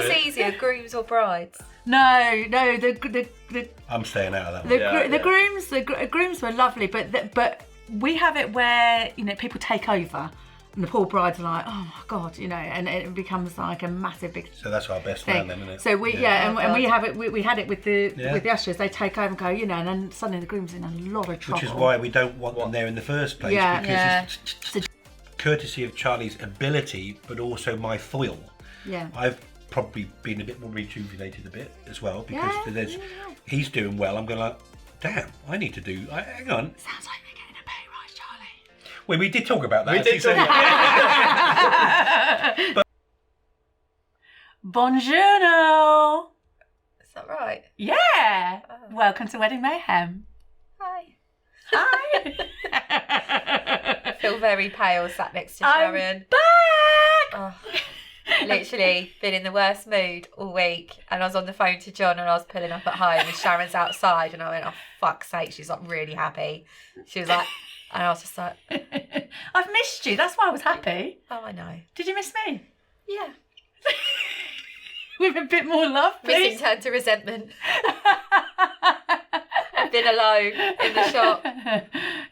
What's easier, grooms or brides? No, the I'm staying out of that one. The grooms were lovely, but we have it where, you know, people take over. And the poor brides are like, oh my God, you know, and it becomes like a massive big. So that's our best man then, isn't it? So we and we have it. We had it with the ushers. They take over and go, you know, and then suddenly the groom's in a lot of trouble. Which is why we don't want them there in the first place. Yeah, because it's courtesy of Charlie's ability, but also my foil. Yeah. I've probably been a bit more rejuvenated a bit as well because he's doing well. I'm going like, damn, I need to do. Hang on. Sounds like we're getting a pay rise, Charlie. Well, we did talk about that. We did talk about that. Buongiorno. Is that right? Yeah. Oh. Welcome to Wedding Mayhem. Hi. Hi. I feel very pale sat next to Sharon. Back. Oh, literally been in the worst mood all week, and I was on the phone to John and I was pulling up at home and Sharon's outside and I went, oh fuck's sake, she's like really happy. She was like, and I was just like, I've missed you, that's why I was happy. oh, I know. Did you miss me? Yeah. With a bit more love, please. Missing turned to resentment. I've been alone in the shop.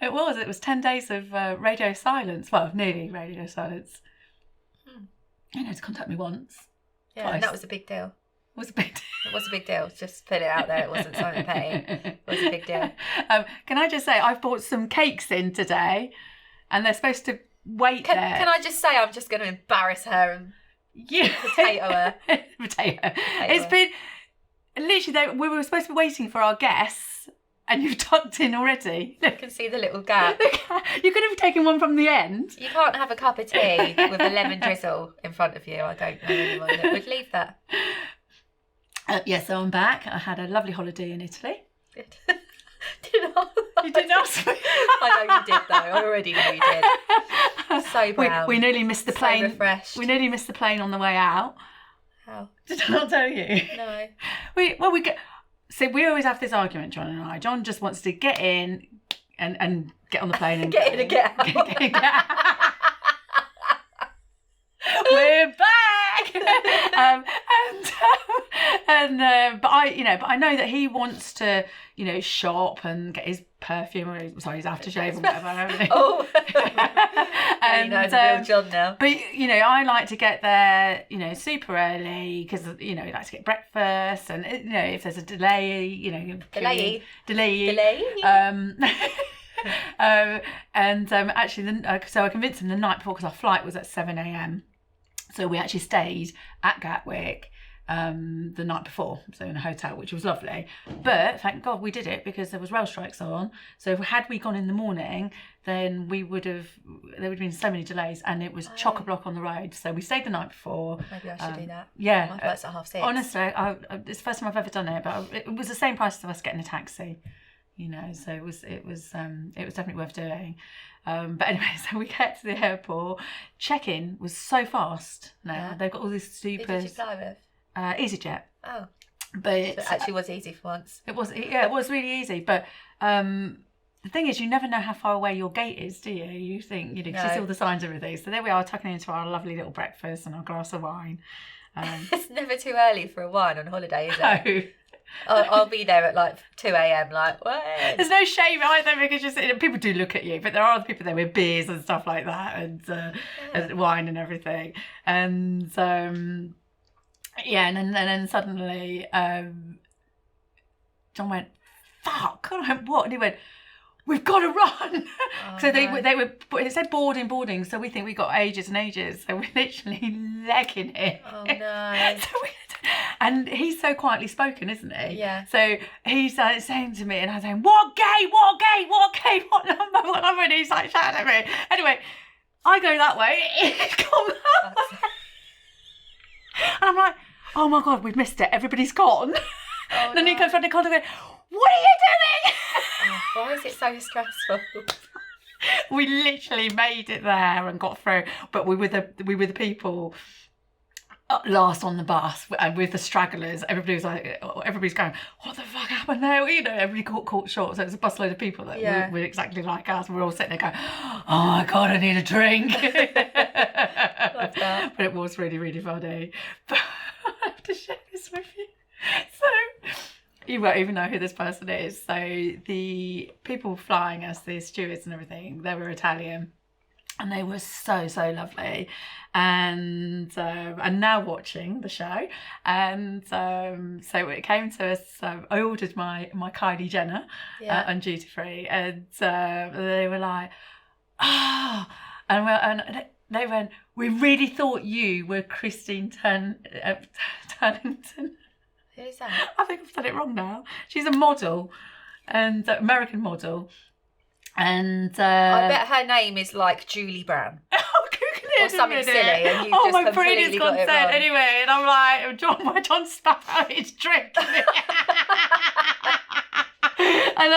It was 10 days of radio silence. Well, nearly radio silence. You know, to contact me once. Yeah, twice. and that was a big deal. It was a big deal. It was a big deal. Just put it out there. It wasn't something petty. It was a big deal. Can I just say, I've bought some cakes in today, and they're supposed to wait there. Can I just say, I'm just going to embarrass her and potato her. Potato. It's been literally. We were supposed to be waiting for our guests, and you've tucked in already. You can see the little gap. You could have taken one from the end. You can't have a cup of tea with a lemon drizzle in front of you. I don't know anyone that would leave that. So I'm back. I had a lovely holiday in Italy. Good. You didn't ask me. I know you did, though. I already know you did. So brown. We nearly missed the plane. So refreshed. We nearly missed the plane on the way out. How? Did I not tell you? No. We always have this argument, John and I. John just wants to get in and get on the plane and get in and get out. Get in and get out. We're back. But I know that he wants to, you know, shop and get his perfume or his aftershave or whatever. Oh, and, you know, the real John now. But you know, I like to get there, you know, super early because you know, you like to get breakfast, and you know, if there's a delay, you know, delay. Actually, so I convinced him the night before because our flight was at 7 a.m. So we actually stayed at Gatwick the night before, so in a hotel, which was lovely. But thank God we did it because there was rail strikes on. So had we gone in the morning, then there would have been so many delays, and it was chock-a-block on the road. So we stayed the night before. Maybe I should do that. Yeah, my flight's at 6:30. Honestly, it's the first time I've ever done it, but it was the same price as us getting a taxi. You know, so it was definitely worth doing. But anyway, so we get to the airport. Check-in was so fast. Now they've got all these super. Who did you fly with? EasyJet. Oh, but so it actually was easy for once. It was really easy. But the thing is, you never know how far away your gate is, do you? You think, you know, 'cause you see all the signs and everything. So there we are, tucking into our lovely little breakfast and our glass of wine. It's never too early for a wine on holiday, is it? No. I'll be there at like 2 a.m. like, what? There's no shame either because people do look at you, but there are other people there with beers and stuff like that and wine and everything. And and then suddenly John went, fuck. I went, what? And he went, we've got to run. So it said boarding, so we think we got ages and ages. So we're literally legging it. Oh no. And he's so quietly spoken, isn't he? Yeah. So he's saying to me, and I'm saying, what gate, what number? And he's like shouting at me. Anyway, I go that way, he's gone that way. And I'm like, oh my God, we've missed it. Everybody's gone. Oh, then he comes around the corner and goes, what are you doing? Oh, why is it so stressful? We literally made it there and got through, but we were the people last on the bus and with the stragglers. Everybody's going, what the fuck happened there? You know, everybody caught short. So it was a busload of people that were exactly like us. We're all sitting there going, oh my God, I need a drink. Love that. But it was really, really funny. But I have to with you. So you won't even know who this person is. So the people flying us, the stewards and everything, they were Italian. And they were so lovely, and now watching the show, and so it came to us. I ordered my Kylie Jenner on duty free, and they were like, and they went, we really thought you were Christine Turnington. Who's that? I think I've said it wrong now. She's a model, and American model. And I bet her name is like Julie Brown. Oh, Google it or something silly, and you've oh, just my brain completely has got gone it dead. wrong. Anyway, and I'm like, John spat out his drink. And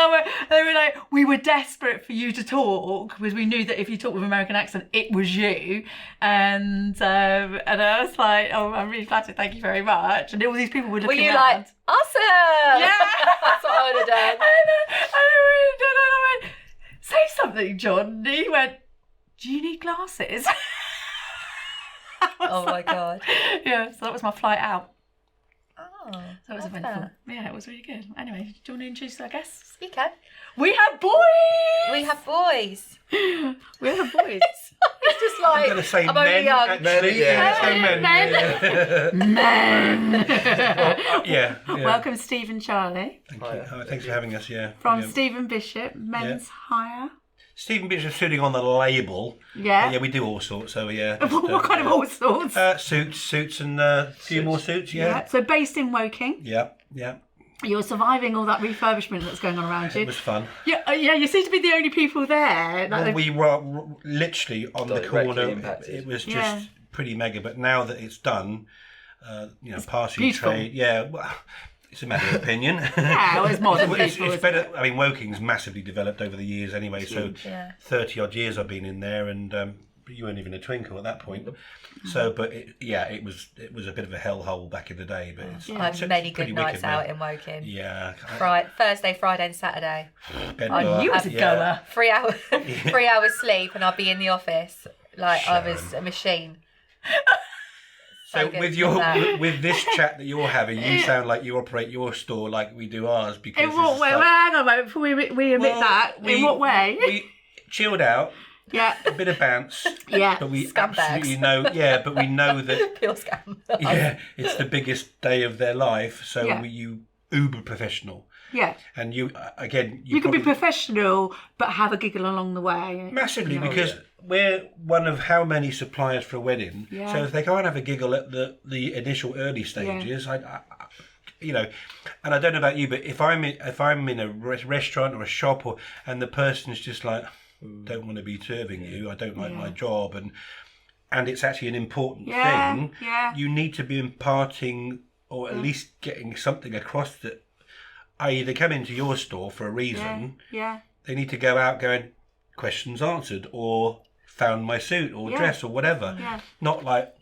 they were like, we were desperate for you to talk because we knew that if you talked with an American accent, it was you. And I was like, oh, I'm really flattered, thank you very much. And all these people were looking Were you around. like, awesome? Yeah. That's what I would have done. And I went, say something, John. And he went, do you need glasses? Oh my God. Yeah, so that was my flight out. Oh, So it was eventful. that. Yeah, it was really good. Anyway, do you want to introduce our guests? You can. We have boys! We have boys. We have boys. It's just like, I'm going to say I'm men, only young. actually. Yeah. Say men. Men! Yeah. Welcome, Steve and Charlie. Thank you. Thanks for having us, yeah. From Brilliant. Stephen Bishop, Men's Hire. Stephen Bishop sitting on the label. Yeah. Yeah, we do all sorts, so yeah. What kind of all sorts? Suits and a few more suits, yeah. So based in Woking. Yeah. You're surviving all that refurbishment that's going on around you. It was fun. Yeah, you seem to be the only people there. Well, we were literally on the Directly corner. impacted. It was just pretty mega. But now that it's done, passing beautiful. trade. Yeah, well, it's a matter of opinion. Yeah, it was more than it's beautiful, better. I mean, Woking's massively developed over the years anyway. So Yeah. 30 odd years I've been in there, and but you weren't even a twinkle at that point. So, but it was a bit of a hellhole back in the day. But it's, I had many good nights out in Woking. Yeah. Thursday, Friday and Saturday. Oh, you was a goer. 3 hours, 3 hours sleep, and I'd be in the office like I was a machine. So good with for with this chat that you're having, you sound like you operate your store like we do ours. Because In what way? Well, hang on a moment before we admit that. In what way? We chilled out, Yeah. a bit of bounce, Yeah. but we Scumbags. absolutely know. Yeah, but we know that. Pure scam. Yeah, it's the biggest day of their life. So Yeah. you uber professional, Yeah. and you again. You can be probably- professional, but have a giggle along the way. Massively, because we're one of how many suppliers for a wedding. Yeah. So if they can't have a giggle at the initial early stages, I and I don't know about you, but if I'm in a restaurant or a shop, and the person's just like, don't want to be serving you, I don't like my job, and it's actually an important thing. Yeah. You need to be imparting or at least getting something across that. I.e., they come into your store for a reason. Yeah. They need to go out going, questions answered, or found my suit or dress or whatever. Yeah. Not like,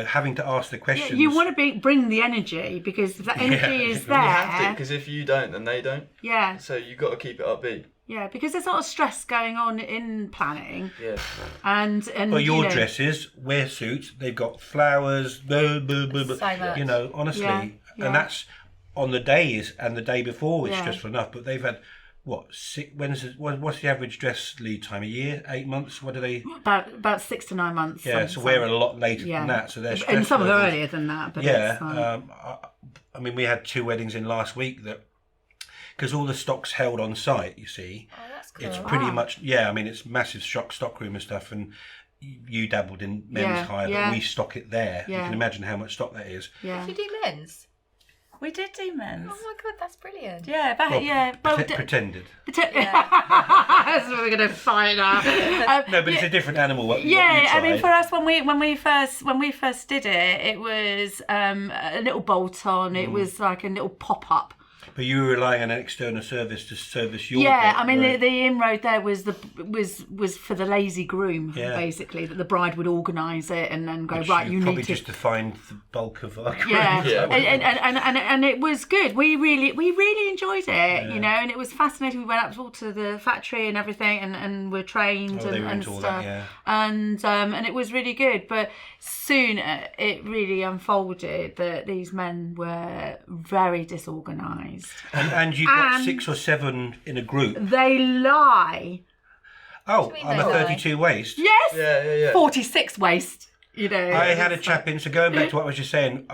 having to ask the questions. You want to bring the energy, because if that energy is there. You have to, because if you don't, then they don't. Yeah. So you've got to keep it upbeat. Yeah, because there's a lot of stress going on in planning. Yeah. And Well, your dresses, wear suits, they've got flowers, blah, blah, blah, blah. So much. Honestly. Yeah. And that's on the days and the day before, it's Yeah. stressful enough. But they've had, what's the average dress lead time? A year? 8 months? What do they... about 6 to 9 months. Yeah, so we're a lot later than that. So they're and some are levels- earlier than that. But Yeah, it's like, I mean, we had 2 weddings in last week that, because all the stock's held on site, you see, Oh, that's cool. it's pretty much, I mean, it's massive stockroom and stuff, and you dabbled in men's hire, but we stock it there. You Yeah. can imagine how much stock that is. yeah. Did you do men's? We did do men's. Oh my God, that's brilliant. Yeah, but Pretended. That's what we're gonna find out. No, but it's a different animal. What you I mean, tried. for us, when we first did it, it was a little bolt on. It was like a little pop up. But you were relying on an external service to service your Yeah, date, I mean right? the inroad there was was for the lazy groom, Yeah. basically, that the bride would organise it and then go, Which right, you've you probably need to. just defined the bulk of our Yeah, grooms. Yeah. and it was good. We really enjoyed it, you know, and it was fascinating. We went up all to the factory and everything, and were trained Oh, they were and into all stuff, that, yeah. and it was really good. But soon it really unfolded that these men were very disorganised. And you've got And- 6 or 7 in a group. They lie. Oh, do you I'm mean a they lie? 32 waist. Yes, Yeah. 46 waist. You know, I had a chap in, so going back to what I was just saying,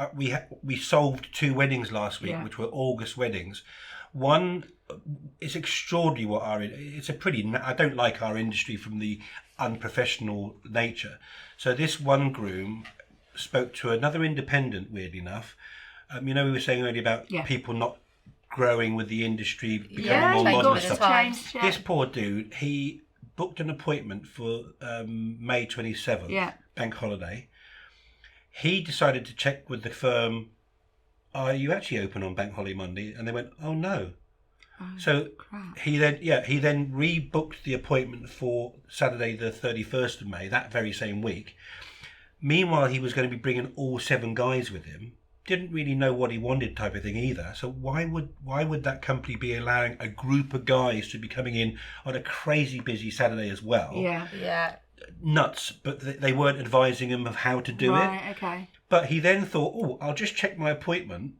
we solved 2 weddings last week, Yeah. which were August weddings. One, it's extraordinary what it's a pretty, I don't like our industry from the unprofessional nature. So this one groom spoke to another independent, weirdly enough. You know, we were saying earlier about Yeah. people not growing with the industry, becoming yeah, more they modern got and the to stuff. time. change. Yeah. This poor dude, he booked an appointment for May 27th, Yeah. bank holiday. He decided to check with the firm, are you actually open on bank holiday Monday? And they went, oh no. So crap. he then rebooked the appointment for Saturday the 31st of May, that very same week. Meanwhile, he was going to be bringing all 7 guys with him. Didn't really know what he wanted, type of thing either. So why would that company be allowing a group of guys to be coming in on a crazy busy Saturday as well? Yeah. Yeah. Nuts, but they weren't advising him of how to do it. Right. Okay. But he then thought, oh, I'll just check my appointment.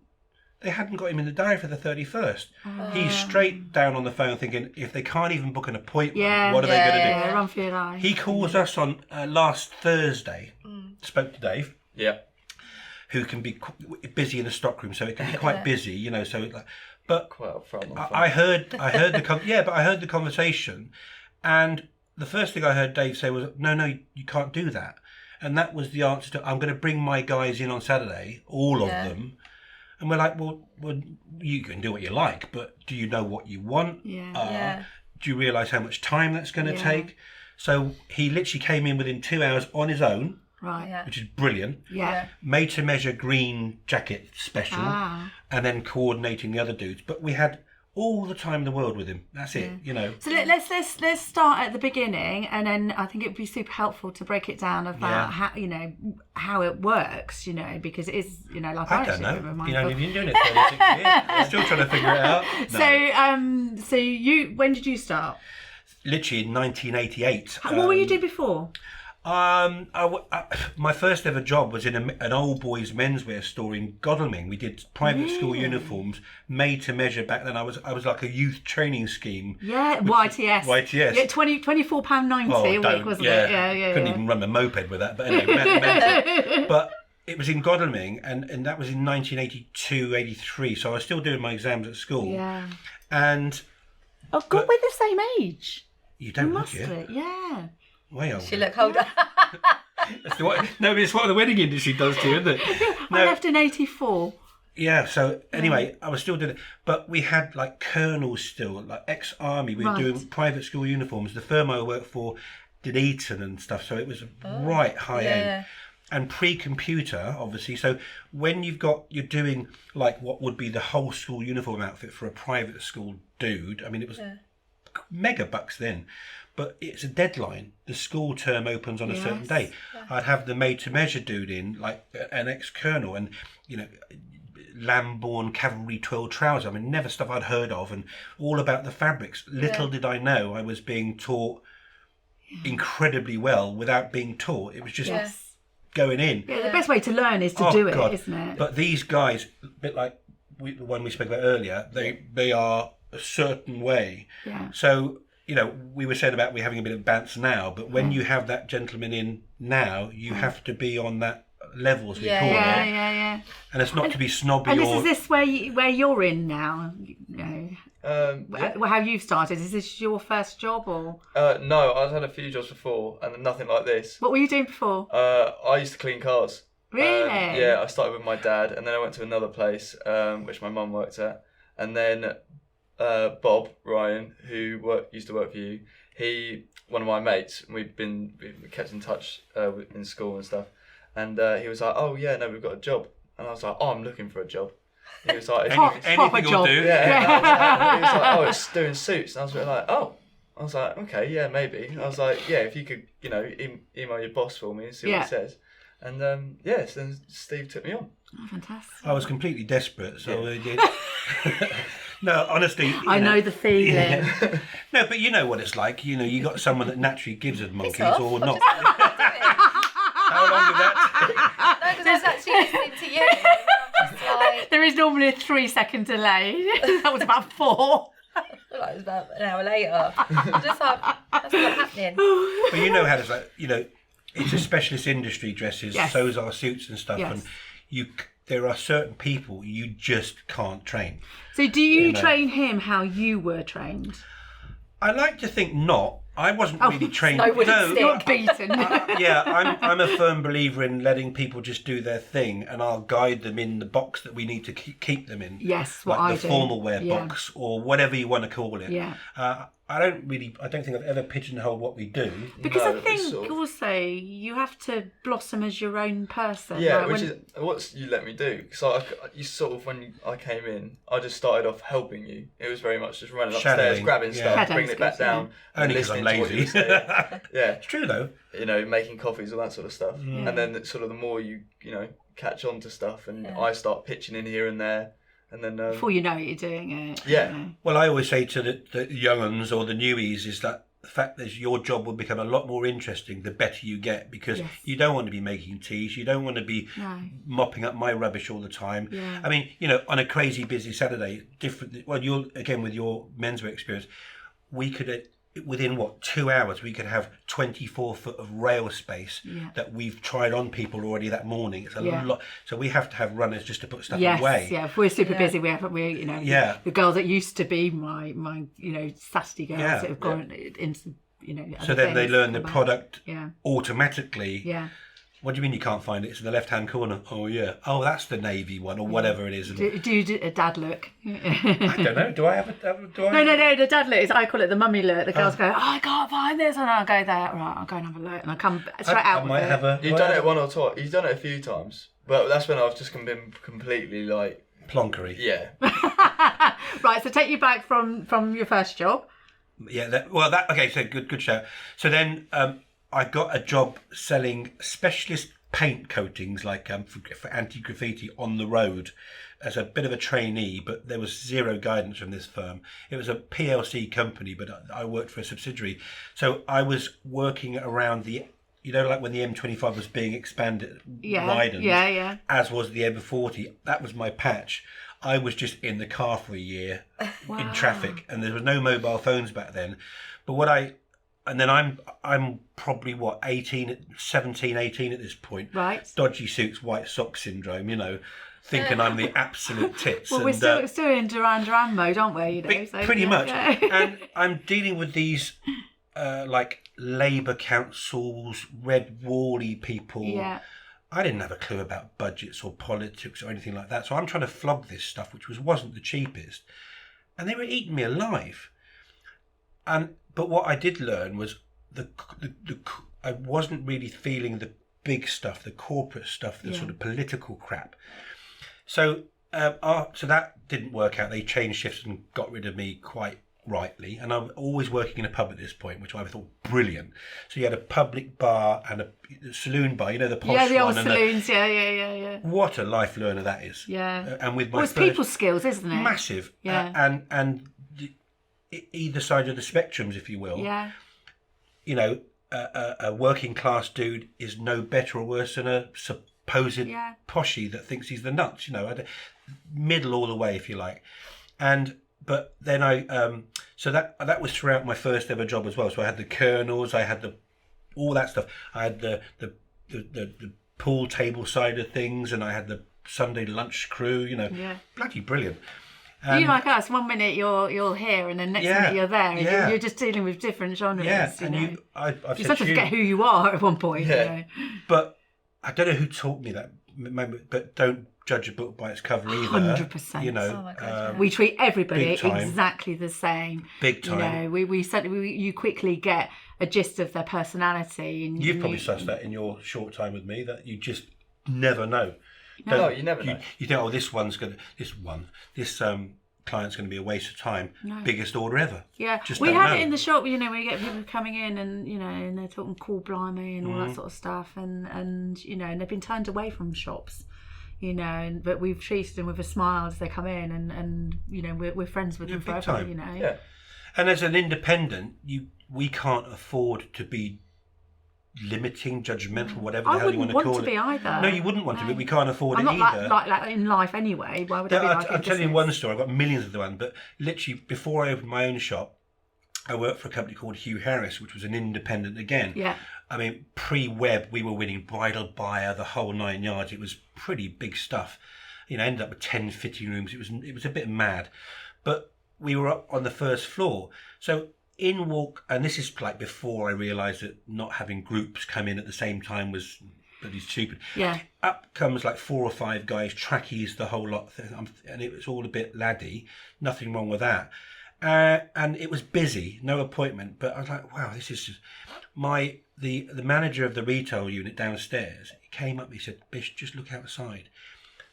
They hadn't got him in the diary for the 31st. He's straight down on the phone thinking, if they can't even book an appointment, Yeah. what are they going to do? Yeah. Run for your life. He calls us on last Thursday, spoke to Dave, Yeah. who can be busy in the stockroom, so it can be quite busy, you know. So, but Quite upfront. I heard the conversation, and the first thing I heard Dave say was, "No, you can't do that," and that was the answer to, "I'm going to bring my guys in on Saturday, all of them," and we're like, "Well, you can do what you like, but do you know what you want? Yeah. Do you realise how much time that's going to take?" So he literally came in within 2 hours on his own, Right. Yeah. which is brilliant. Yeah. Made to measure green jacket special, and then coordinating the other dudes. But we had all the time in the world with him. That's it, you know. So let's start at the beginning, and then I think it would be super helpful to break it down about how it works, you know, because it is, you know, like I don't actually know. remember You know, mine. you've been doing it 36 years. I'm still trying to figure it out. No. So you, when did you start? Literally in 1988. What were you doing before? My first ever job was in an old boys menswear store in Godalming. We did private school uniforms made to measure. Back then I was like a youth training scheme. Yeah, YTS. YTS. Yeah, £24.90 a week, wasn't it? Yeah. Couldn't even run a moped with that, but anyway, mental. But it was in Godalming, and that was in 1982, 83. So I was still doing my exams at school. Yeah. And Oh God, we're the same age. you don't look Must it. it? Yeah. Way old. She look older. It's what the wedding industry does to you, isn't it? I left in 84. Yeah, so anyway, I was still doing it. But we had like colonels still, like ex-army. We were doing private school uniforms. The firm I worked for did Eton and stuff, so it was right high end. And pre-computer, obviously. So when you're doing like what would be the whole school uniform outfit for a private school dude, I mean, it was mega bucks then. But it's a deadline. The school term opens on a certain day. I'd have the made-to-measure dude in, like an ex-colonel, and, you know, Lambourne cavalry twill trousers. I mean, never stuff I'd heard of, and all about the fabrics. Little did I know I was being taught incredibly well without being taught. It was just going in. Yeah, the best way to learn is to do it, isn't it? But these guys, a bit like the one we spoke about earlier, they are a certain way. Yeah. So, you know, we were saying about we having a bit of bounce now, but when you have that gentleman in now, you have to be on that level, as we call it. Yeah. And it's not to be snobby And or... is this where you're in now? You know, how you've started? Is this your first job or? No, I've had a few jobs before, and nothing like this. What were you doing before? I used to clean cars. Really? Yeah, I started with my dad, and then I went to another place, which my mum worked at, and then Bob Ryan, who used to work for you, one of my mates, we kept in touch in school and stuff, and he was like, "Oh yeah, no, we've got a job," and I was like, "Oh, I'm looking for a job," He was like, Anything will job. do. yeah. He was like, oh, it's doing suits. And I was really like, oh. I was like, okay, yeah, maybe. I was like, yeah, if you could, email your boss for me and see what he says. And yes, then Steve took me on. Oh, fantastic. I was completely desperate, so I did. No, honestly. I know the feeling. Yeah. No, but you know what it's like. You got someone that naturally gives a monkeys or not. How long did that No, because I was actually listening to you. And I'm just like, There is normally a 3-second delay. That was about 4. I feel like it was about an hour later. I'm just like, that's not happening. But you know how it's like, it's a specialist industry, dresses, Yes. so is our suits and stuff. Yes. And there are certain people you just can't train. So do you train him how you were trained? I like to think not. I wasn't really trained. no wooden stick. Not beaten. Yeah, I'm a firm believer in letting people just do their thing, and I'll guide them in the box that we need to keep them in. Yes, what like I the do. formal wear box or whatever you want to call it. Yeah. I don't think I've ever pigeonholed what we do. Because No, I think sort of. also you have to blossom as your own person. Yeah, right? which is what you let me do. So you sort of, when I came in, I just started off helping you. It was very much just running upstairs, Shadowing, grabbing yeah. stuff, Shadowing's bringing it back good, down, and Only because I'm listening to what you were lazy. saying. Yeah, It's true though. making coffees, all that sort of stuff. And then sort of the more you catch on to stuff, and I start pitching in here and there, and then before you know it, you're doing it. Yeah. You know. Well, I always say to the young uns or the newies is that the fact that your job will become a lot more interesting the better you get, because you don't want to be making teas, you don't want to be mopping up my rubbish all the time. Yeah. I mean, on a crazy busy Saturday, you're again with your menswear experience, we could within 2 hours we could have 24 foot of rail space that we've tried on people already that morning. It's a lot, so we have to have runners just to put stuff away. Yeah, if we're super busy, we the girls that used to be my Saturday girls that have gone into So then they learn the product Yeah. automatically. Yeah. What do you mean you can't find it? It's in the left-hand corner. Oh, yeah. Oh, that's the navy one or whatever it is. Do you do a dad look? I don't know. Do I have a... No, the dad look is, I call it the mummy look. The girls go, I can't find this, and I'll go there. Right, I'll go and have a look, and I'll come straight out with it. You've done it one or twice. You've done it a few times, but that's when I've just been completely like plonkery. Yeah. Right, so take you back from your first job. Yeah. Okay. So good shout. So then I got a job selling specialist paint coatings, like for anti-graffiti on the road, as a bit of a trainee, but there was zero guidance from this firm. It was a PLC company, but I worked for a subsidiary. So I was working around like when the M25 was being expanded, widened, as was the M40. That was my patch. I was just in the car for a year in traffic, and there was no mobile phones back then. But I'm probably 17, 18 at this point. Right. Dodgy suits, white sock syndrome, thinking I'm the absolute tits. Well, we're still in Duran mode, aren't we? Pretty much. And I'm dealing with these like Labour councils, red wally people. Yeah. I didn't have a clue about budgets or politics or anything like that. So I'm trying to flog this stuff, which wasn't the cheapest. And they were eating me alive. But what I did learn was I wasn't really feeling the big stuff, the corporate stuff, the sort of political crap. So so that didn't work out. They changed shifts and got rid of me quite rightly. And I'm always working in a pub at this point, which I thought brilliant. So you had a public bar and a saloon bar, the posh one. Yeah, the old saloons. Yeah. What a life learner that is. Yeah. And with my it's people skills, isn't it? Massive. Yeah. And either side of the spectrums, if you will. Yeah. A working class dude is no better or worse than a supposed poshy that thinks he's the nuts. Middle all the way, if you like. But then so that was throughout my first ever job as well. So I had the colonels, I had all that stuff. I had the pool table side of things, and I had the Sunday lunch crew. Bloody brilliant. You like us, 1 minute you're here and then next minute you're there. And you're just dealing with different genres. Yeah, and I've you start to forget who you are at one point. Yeah. But I don't know who taught me that moment, but don't judge a book by its cover either. 100%. Oh my God, we treat everybody Big time. exactly the same. Big time. You quickly get a gist of their personality. And You've probably sussed that in your short time with me, that you just never know. No, you never know. You think, oh, this client's going to be a waste of time. No. Biggest order ever. Yeah, just we have it in the shop. You know, when you get people coming in and and they're talking cool blimey and all that sort of stuff, and and they've been turned away from shops. But we've treated them with a smile as they come in, and we're friends with them forever. Time. Yeah. And as an independent, we can't afford to be limiting, judgmental, whatever the hell you want to call it. I wouldn't want to be either. No, you wouldn't want to, but we can't afford it either. I'm not like in life anyway. Why would I be like I'll tell you one story. I've got millions of the one, but literally before I opened my own shop, I worked for a company called Hugh Harris, which was an independent again. Yeah. I mean, pre-web, we were winning bridal buyer, the whole 9 yards. It was pretty big stuff. Ended up with 10 fitting rooms. It was a bit mad, but we were up on the first floor. So in walk, and this is like before I realised that not having groups come in at the same time was bloody stupid. Yeah. Up comes like 4 or 5 guys, trackies, the whole lot, and it was all a bit laddie. Nothing wrong with that. And it was busy, no appointment. But I was like, wow, this is just the manager of the retail unit downstairs. He came up. He said, "Bish, just look outside."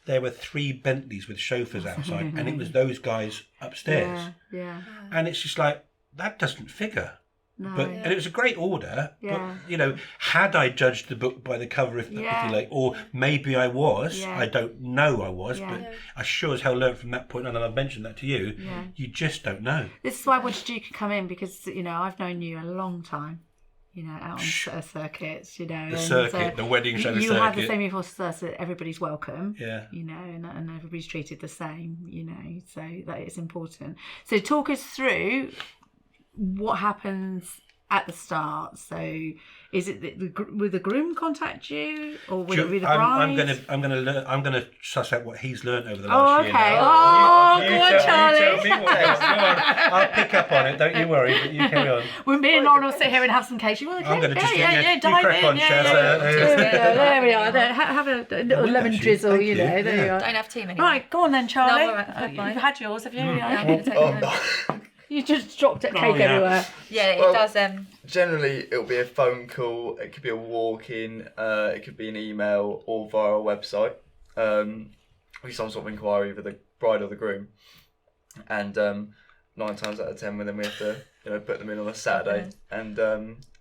There were 3 Bentleys with chauffeurs outside, and it was those guys upstairs. Yeah. And it's just like, that doesn't figure. No. And it was a great order. Yeah. But had I judged the book by the cover, if you like, or maybe I was, I don't know I was, but I sure as hell learned from that point on, and I've mentioned that to you. Yeah. You just don't know. This is why I wanted you to come in, because I've known you a long time. Out on circuits, The circuit, the wedding show, the circuit. You have the same ethos that everybody's welcome. Yeah. And everybody's treated the same. So that is important. So talk us through what happens at the start. So is it will the groom contact you, or will it be the bride? I'm gonna suss out what he's learnt over the last year. Okay. Now. Go on, Charlie. You tell me what else. Go on. I'll pick up on it. Don't you worry. But you carry on. Well, me and Lauren will sit here and have some cake. You want a cake? I'm going to just dive crack in. on, There we are. Have a little lemon drizzle. There you are. Don't have too many. Right, go on then, Charlie. No, you've had yours, have you? I'm going to take mine. You just dropped cake everywhere. Yeah, it does. Generally, it'll be a phone call. It could be a walk-in. It could be an email, or via our website. With some sort of inquiry for the bride or the groom. And 9 times out of 10, then we have to put them in on a Saturday, and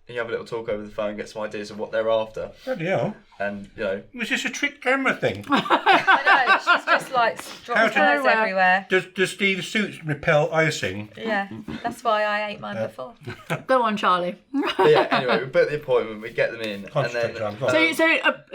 you have a little talk over the phone, get some ideas of what they're after. Bloody hell. And it was just a trick camera thing. I know, she's just like dropping hers everywhere. Does Steve's suits repel icing? Yeah, that's why I ate mine before. Go on, Charlie. But yeah, anyway, we book the appointment, we get them in, and then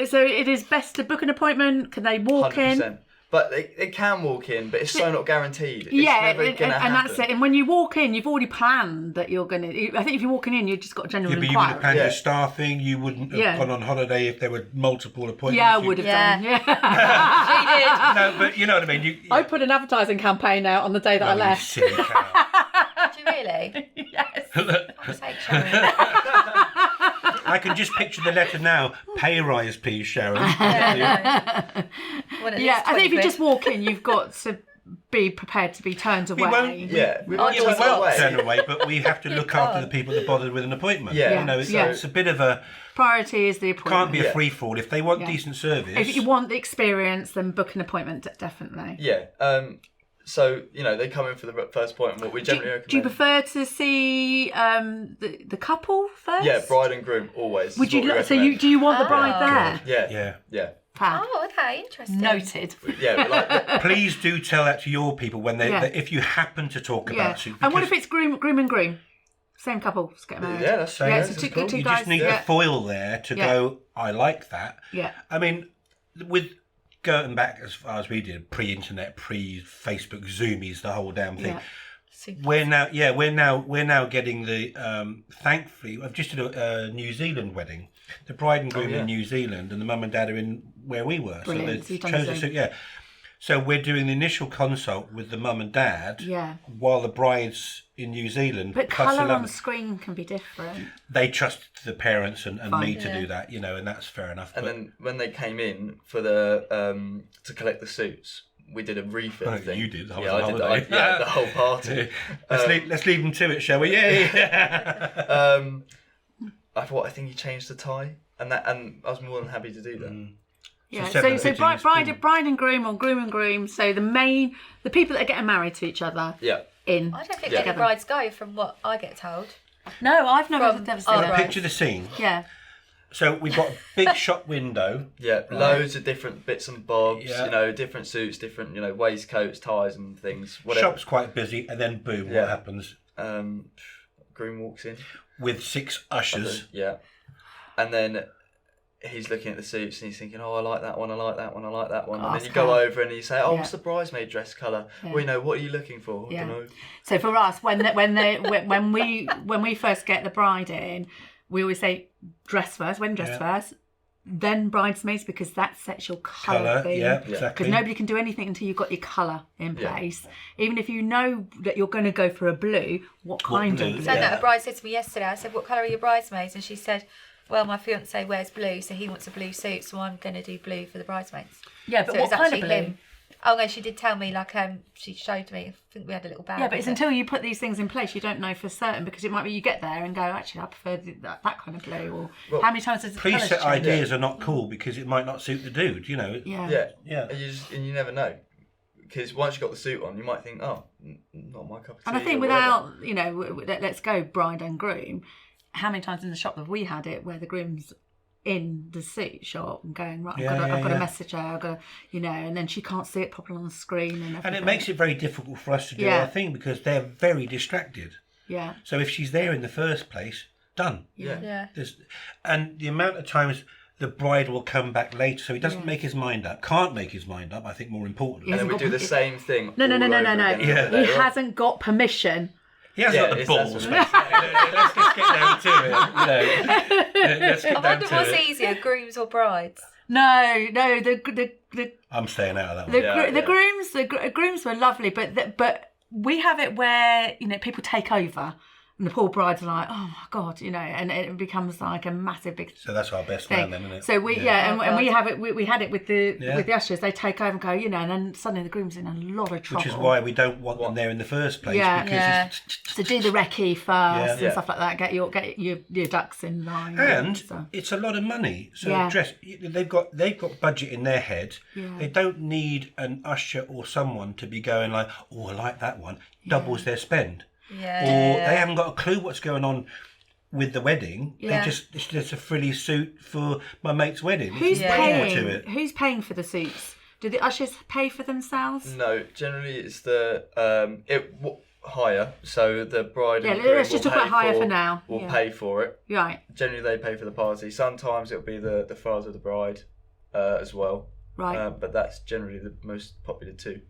so it is best to book an appointment. Can they walk 100%. in? But they can walk in, but it's so not guaranteed. It's never going to happen. And that's it. And when you walk in, you've already planned that you're going to... I think if you're walking in, you've just got a general inquiry. You would have planned your staffing. You wouldn't have gone on holiday if there were multiple appointments. Yeah, I would have done. Yeah. She did. No, but you know what I mean. I put an advertising campaign out on the day that I left. Silly cow. Did you really? Yes. Fuck's sake, Sharon. I can just picture the letter now. Pay rise, please, Sharon. I think if you just walk in, you've got to be prepared to be turned away. We won't turn away, but we have to look after the people that bothered with an appointment. It's a bit of a... Priority is the appointment. Can't be a free-for-all. If they want decent service... If you want the experience, then book an appointment, definitely. Yeah. So, they come in for the first appointment. What we generally recommend. Do you prefer to see the couple first? Yeah, bride and groom, always. Would you? Do you want the bride there? Yeah. Fab. Oh, okay, interesting. Noted. Yeah, please do tell that to your people when if you happen to talk about suit. And what if it's groom and groom? Same couple, just get married. Yeah, that's so two guys. You just need the foil there to go, I like that. Yeah. I mean, with going back as far as we did, pre-internet, pre-Facebook, Zoomies, the whole damn thing. Yeah. We're now getting the thankfully I've just did a New Zealand wedding. The bride and groom in New Zealand, and the mum and dad are in where we were. Brilliant. So they chose a suit. Yeah. So we're doing the initial consult with the mum and dad. Yeah. While the bride's in New Zealand. But colour on screen can be different. They trust the parents and me to do that, and that's fair enough. And then when they came in for the to collect the suits, we did a refill thing. You did. I did. The whole party. Let's leave them to it, shall we? Yeah. I think you changed the tie, and I was more than happy to do that. Yeah, seven so fittings, bride and groom, or groom and groom. So the people that are getting married to each other. Yeah. I don't think any brides go, from what I get told. No, I've never From seen our it. bride. Picture the scene. Yeah. So we've got a big shop window. Yeah, loads of different bits and bobs, Yeah. Different suits, different, waistcoats, ties and things. Whatever. Shop's quite busy, and then boom, what happens? Groom walks in. With 6 ushers. Yeah. And then he's looking at the suits and he's thinking, oh, I like that one, I like that one, I like that one. And then you go over and you say, oh, what's the bridesmaid dress colour? Well, what are you looking for? I don't know. So for us, when we first get the bride in, we always say dress first, first, then bridesmaids, because that sets your colour theme. Yeah, exactly. Because nobody can do anything until you've got your colour in place. Even if you know that you're going to go for a blue, what kind of blue? So that a bride said to me yesterday, I said, what colour are your bridesmaids? And she said, well, my fiance wears blue, so he wants a blue suit, so I'm going to do blue for the bridesmaids. Yeah, but so what kind of blue? Him. Oh no, she did tell me, she showed me, I think we had a little bag. Yeah, but it's until you put these things in place, you don't know for certain, because it might be you get there and go, actually, I prefer that kind of blue, or how many times does the colours Preset change? ideas are not cool because it might not suit the dude, Yeah. And you never know. Because once you've got the suit on, you might think, oh, not my cup of tea. And I think without, let's go bride and groom, how many times in the shop have we had it where the groom's in the suit shop and going, right, I've got to message her, I've got to, and then she can't see it properly on the screen. And it makes it very difficult for us to do our thing because they're very distracted. Yeah. So if she's there in the first place, done. Yeah. And the amount of times the bride will come back later, so he doesn't make his mind up, can't make his mind up, I think more importantly. And then we do the same thing. No. Yeah. He hasn't got permission. He hasn't got the balls, basically. Let's just get down to it. Let's get I down wonder to what's it. easier, grooms or brides? No, the I'm staying out of that one. the grooms were lovely, but we have it where people take over. And the poor brides are like, oh my God, and it becomes like a massive big. So that's our best man, then, isn't it? So we and we have it. We had it with the ushers. They take over and go, and then suddenly the groom's in a lot of trouble. Which is why we don't want them there in the first place. Yeah. Because So do the recce first and stuff like that. Get your ducks in line. And it's a lot of money. So they've got budget in their head. Yeah. They don't need an usher or someone to be going like, oh, I like that one. Doubles their spend. Yeah. Or they haven't got a clue what's going on with the wedding. Yeah. It's just a frilly suit for my mate's wedding. Who's There's way more to paying? it. Who's paying for the suits? Do the ushers pay for themselves? No, generally it's the hire. So the bride and let's just groom talk about hire for now. Will pay for it. Right. Generally they pay for the party. Sometimes it'll be the father of the bride as well. Right. But that's generally the most popular too.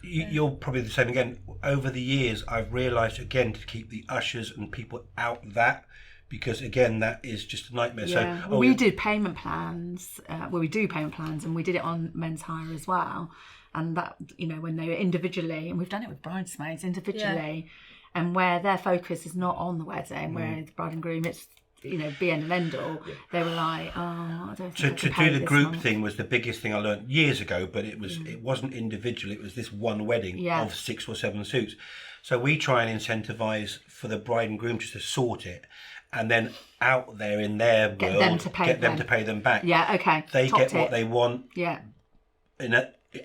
You're probably the same again. Over the years, I've realised again to keep the ushers and people out of that, because again, that is just a nightmare. Yeah. So we did payment plans. We do payment plans, and we did it on men's hire as well. And that, when they were individually, and we've done it with bridesmaids individually, and where their focus is not on the wedding, where the bride and groom, it's be end and end all. They were like, oh, I don't think to do the group thing was the biggest thing I learned years ago, but it wasn't individual. It was this one wedding of 6 or 7 suits. So we try and incentivise for the bride and groom just to sort it, and then out there in their world, get them to pay them back. Yeah, okay. They get what they want. Yeah.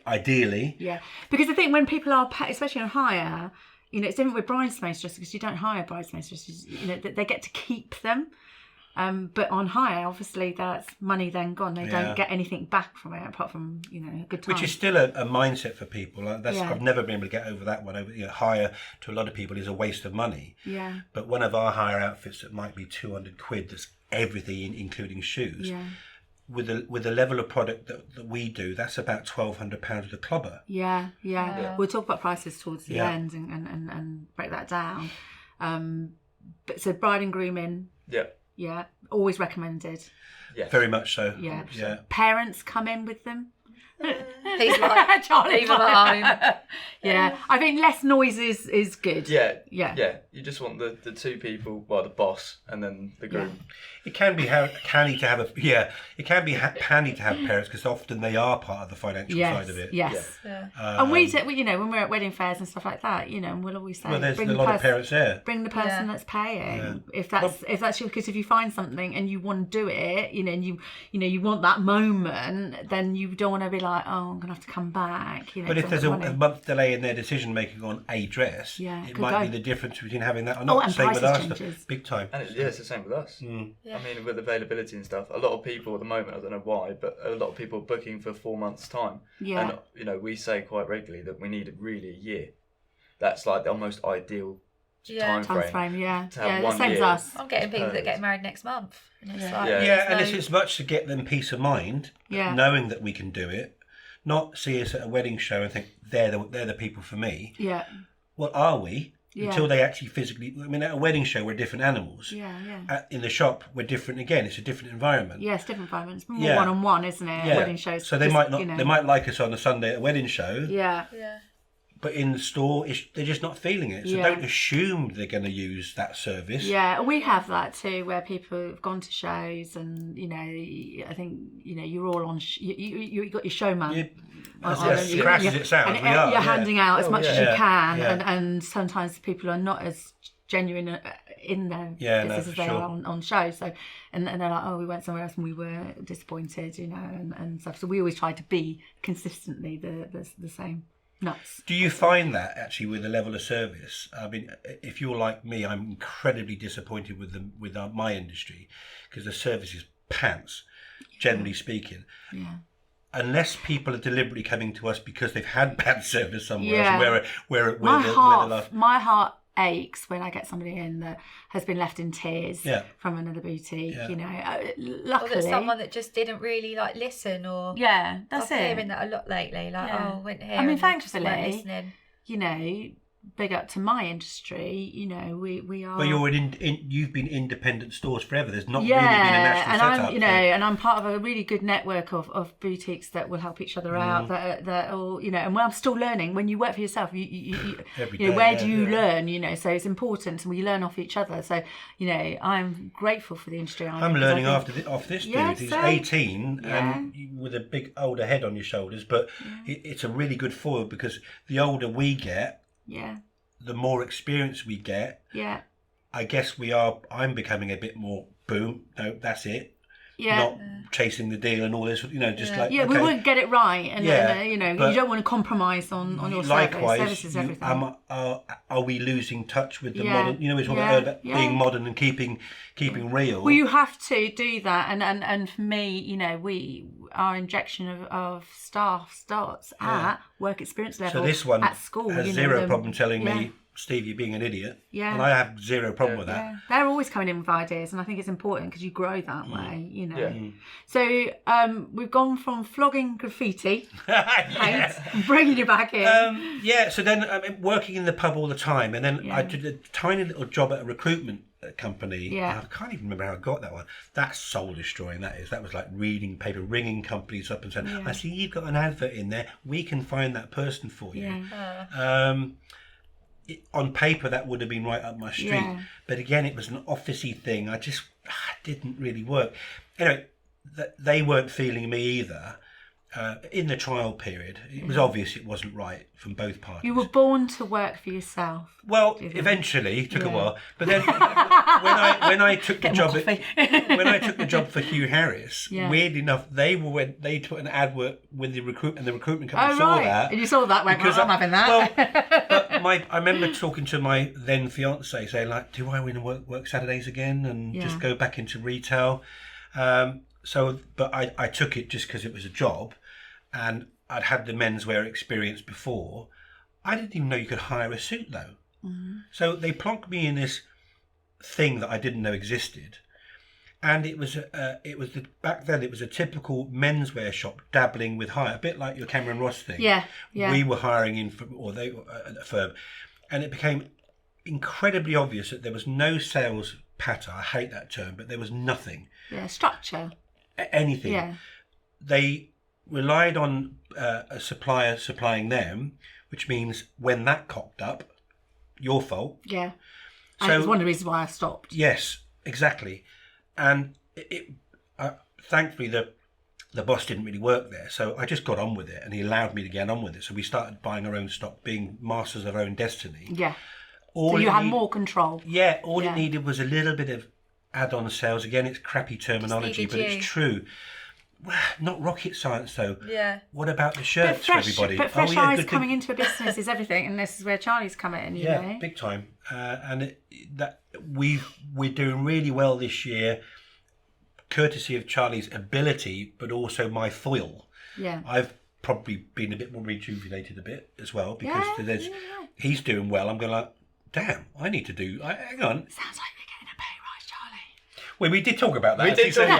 Ideally. Yeah, because I think when people are, especially on hire, it's different with bridesmaids dresses because you don't hire bridesmaids dresses. They get to keep them. But on hire, obviously, that's money then gone. They don't get anything back from it apart from a good time. Which is still a mindset for people. I've never been able to get over that one. Hire to a lot of people is a waste of money. Yeah. But one of our hire outfits that might be 200 quid, that's everything including shoes. Yeah. With the level of product that we do, that's about £1,200 with a clobber. Yeah. We'll talk about prices towards the end and break that down. But so bride and grooming. Yeah. Yeah, always recommended. Yes. Very much so. Yeah. Parents come in with them. He's like, Charlie, leave him at home. Yeah, I think less noise is good. Yeah. Yeah. You just want the two people, well, the boss and then the groom. It can be handy to have it can be handy to have parents because often they are part of the financial side of it. Yes. Yeah. And we, when we're at wedding fairs and stuff like that, and we'll always say, Well, there's bring a lot of parents there. Bring the person that's paying. If that's because if you find something and you want to do it, and you want that moment, then you don't want to be like, oh, I'm gonna have to come back. But if there's a month delay in their decision making on a dress, it might be the difference between having that or not. And Same with us, changes. big time. And it's the same with us. Yeah. I mean, with availability and stuff, a lot of people at the moment, I don't know why, but a lot of people are booking for 4 months' time. Yeah. And, we say quite regularly that we need really a year. That's like the almost ideal time frame. Yeah. To have 1 same year. as us. I'm getting people that get married next month. And it's like, And it's as much to get them peace of mind, knowing that we can do it, not see us at a wedding show and think they're the people for me. Yeah. Well, are we? Until they actually physically. I mean, at a wedding show, we're different animals. Yeah. In the shop, we're different again. It's a different environment. Yeah, it's different environment. It's more one-on-one, isn't it? Yeah. Wedding shows. So they might not. They might like us on a Sunday at a wedding show. Yeah. But in the store, they're just not feeling it. So don't assume they're going to use that service. Yeah, we have that too, where people have gone to shows, and I think you're all on. You got your showman. As crass as it sounds, we are. You're handing out as much as you can, Yeah. and sometimes people are not as genuine in their business as they are on shows. So, and they're like, oh, we went somewhere else and we were disappointed, and stuff. So we always try to be consistently the same. Nuts. Do you find that actually with the level of service? I mean, if you're like me, I'm incredibly disappointed with my industry because the service is pants, generally speaking. Yeah. Unless people are deliberately coming to us because they've had bad service somewhere else, where my heart aches when I get somebody in that has been left in tears from another boutique. Luckily, or that someone that just didn't really listen, or that's I'm it. hearing that a lot lately. Went here. I mean, and thankfully, just weren't listening. Big up to my industry. We are. Well, you've been independent stores forever. There's not really been a national setup. And I'm part of a really good network of boutiques that will help each other out. That all and when I'm still learning. When you work for yourself, where do you learn? So it's important, and we learn off each other. So I'm grateful for the industry. I'm learning off this dude. He's 18 and with a big older head on your shoulders, but it's a really good foil because the older we get. Yeah. The more experience we get, I guess I'm becoming a bit more boom. No, that's it. Yeah. Not chasing the deal and all this, we won't get it right, and you don't want to compromise on your likewise, services, everything. Are we losing touch with the modern? It's what I heard about being modern and keeping real. Well, you have to do that, and for me, our injection of staff starts at work experience level. So this one at school has zero problem telling me, Steve, you're being an idiot. Yeah. And I have zero problem with that. Yeah. They're always coming in with ideas, and I think it's important because you grow that way, Yeah. So we've gone from flogging graffiti, paint, bringing you back in. So then working in the pub all the time, and then I did a tiny little job at a recruitment company. Yeah. I can't even remember how I got that one. That's soul destroying, that is. That was like reading paper, ringing companies up and saying, I see you've got an advert in there. We can find that person for you. Yeah. On paper, that would have been right up my street. But again, it was an officey thing. I just didn't really work. Anyway, they weren't feeling me either. In the trial period, it was obvious it wasn't right from both parties. You were born to work for yourself. Well, eventually, it took a while. But then when I took the job for Hugh Harris, weirdly enough, they put an advert with the recruitment company saw that. And you saw that, went, I'm having that. But I remember talking to my then fiance saying, do I want to work Saturdays again and just go back into retail? But I took it just because it was a job, and I'd had the menswear experience before. I didn't even know you could hire a suit though. Mm-hmm. So they plonked me in this thing that I didn't know existed, and it was back then it was a typical menswear shop dabbling with hire, a bit like your Cameron Ross thing. Yeah. We were hiring in they were at a firm, and it became incredibly obvious that there was no sales patter. I hate that term, but there was nothing. Yeah, structure. Anything. Yeah. They relied on a supplier supplying them, which means when that cocked up, your fault. Yeah. So And it was one of the reasons why I stopped. yes, exactly. And thankfully the boss didn't really work there, so I just got on with it, and he allowed me to get on with it. So we started buying our own stock, being masters of our own destiny. Yeah. All So you it had need- more control. Yeah, all Yeah. it needed was a little bit of add-on sales. Again, it's crappy terminology, needed but you. it's true. Well, not rocket science though. Yeah. What about the shirts for everybody? But fresh yeah, eyes good coming thing. into a business is everything, and this is where Charlie's come in, you Yeah, know? big time. And we're doing really well this year, courtesy of Charlie's ability, but also my foil. Yeah. I've probably been a bit more rejuvenated a bit as well, because Yeah, he's doing well. I'm going like, damn, I need to do. Hang on. Sounds like we're getting a pay rise, Charlie. Well, we did talk about that. We as did you said. talk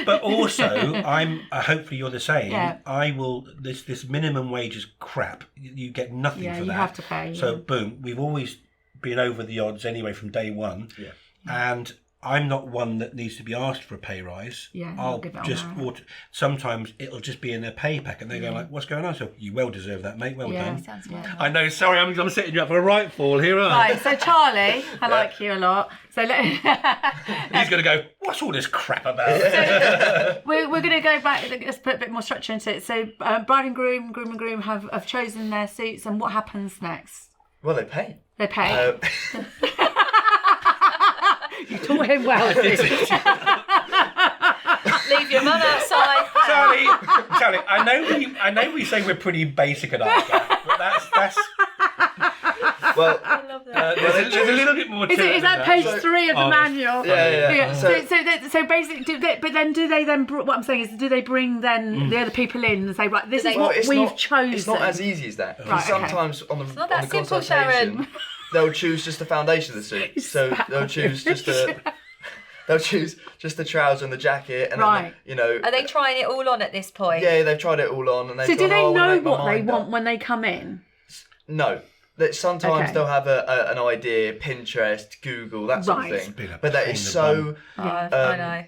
But also, I'm hopefully you're the same. Yeah. I will. This minimum wage is crap. You get nothing Yeah, for you that. have to pay, So yeah. boom, we've always been over the odds anyway from day one. Yeah. And I'm not one that needs to be asked for a pay rise. Yeah, I'll give it on just merit. sometimes it'll just be in their pay pack, and they go like, "What's going on?" So you well deserve that, mate. Well Yeah. done. Sounds well. I know. Sorry, I'm setting you up for a right fall here. Aren't Right, so Charlie, I like you a lot. So I? He's going to go. What's all this crap about? we're going to go back. Let's put a bit more structure into it. So bride and groom have chosen their suits, and what happens next? Well, they pay. They pay. Uh, You taught him well. Leave your mum outside. Charlie, I know we say we're pretty basic at our stuff, but that's well, I love that. there's a little bit more to it Is than that page So- 3 of the Oh, manual? yeah. So basically, but then do they then? What I'm saying is, do they bring then the other people in and say, right, this is Well, what it's we've not, chosen? It's not as easy as that. 'Cause Right, okay. sometimes on the not on that the simple, consultation, Sharon. they'll choose just the foundation of the suit. So they'll choose just the. They'll choose just the trouser and the jacket, and Right. then, you know. Are they trying it all on at this point? Yeah, they've tried it all on, and they've So do gone, they "Oh, I wanna know make my what they mind want up." when they come in? No. That sometimes Okay. they'll have an idea, Pinterest, Google, that sort Right. of It's been thing. a But that pain is in the so I Um, know.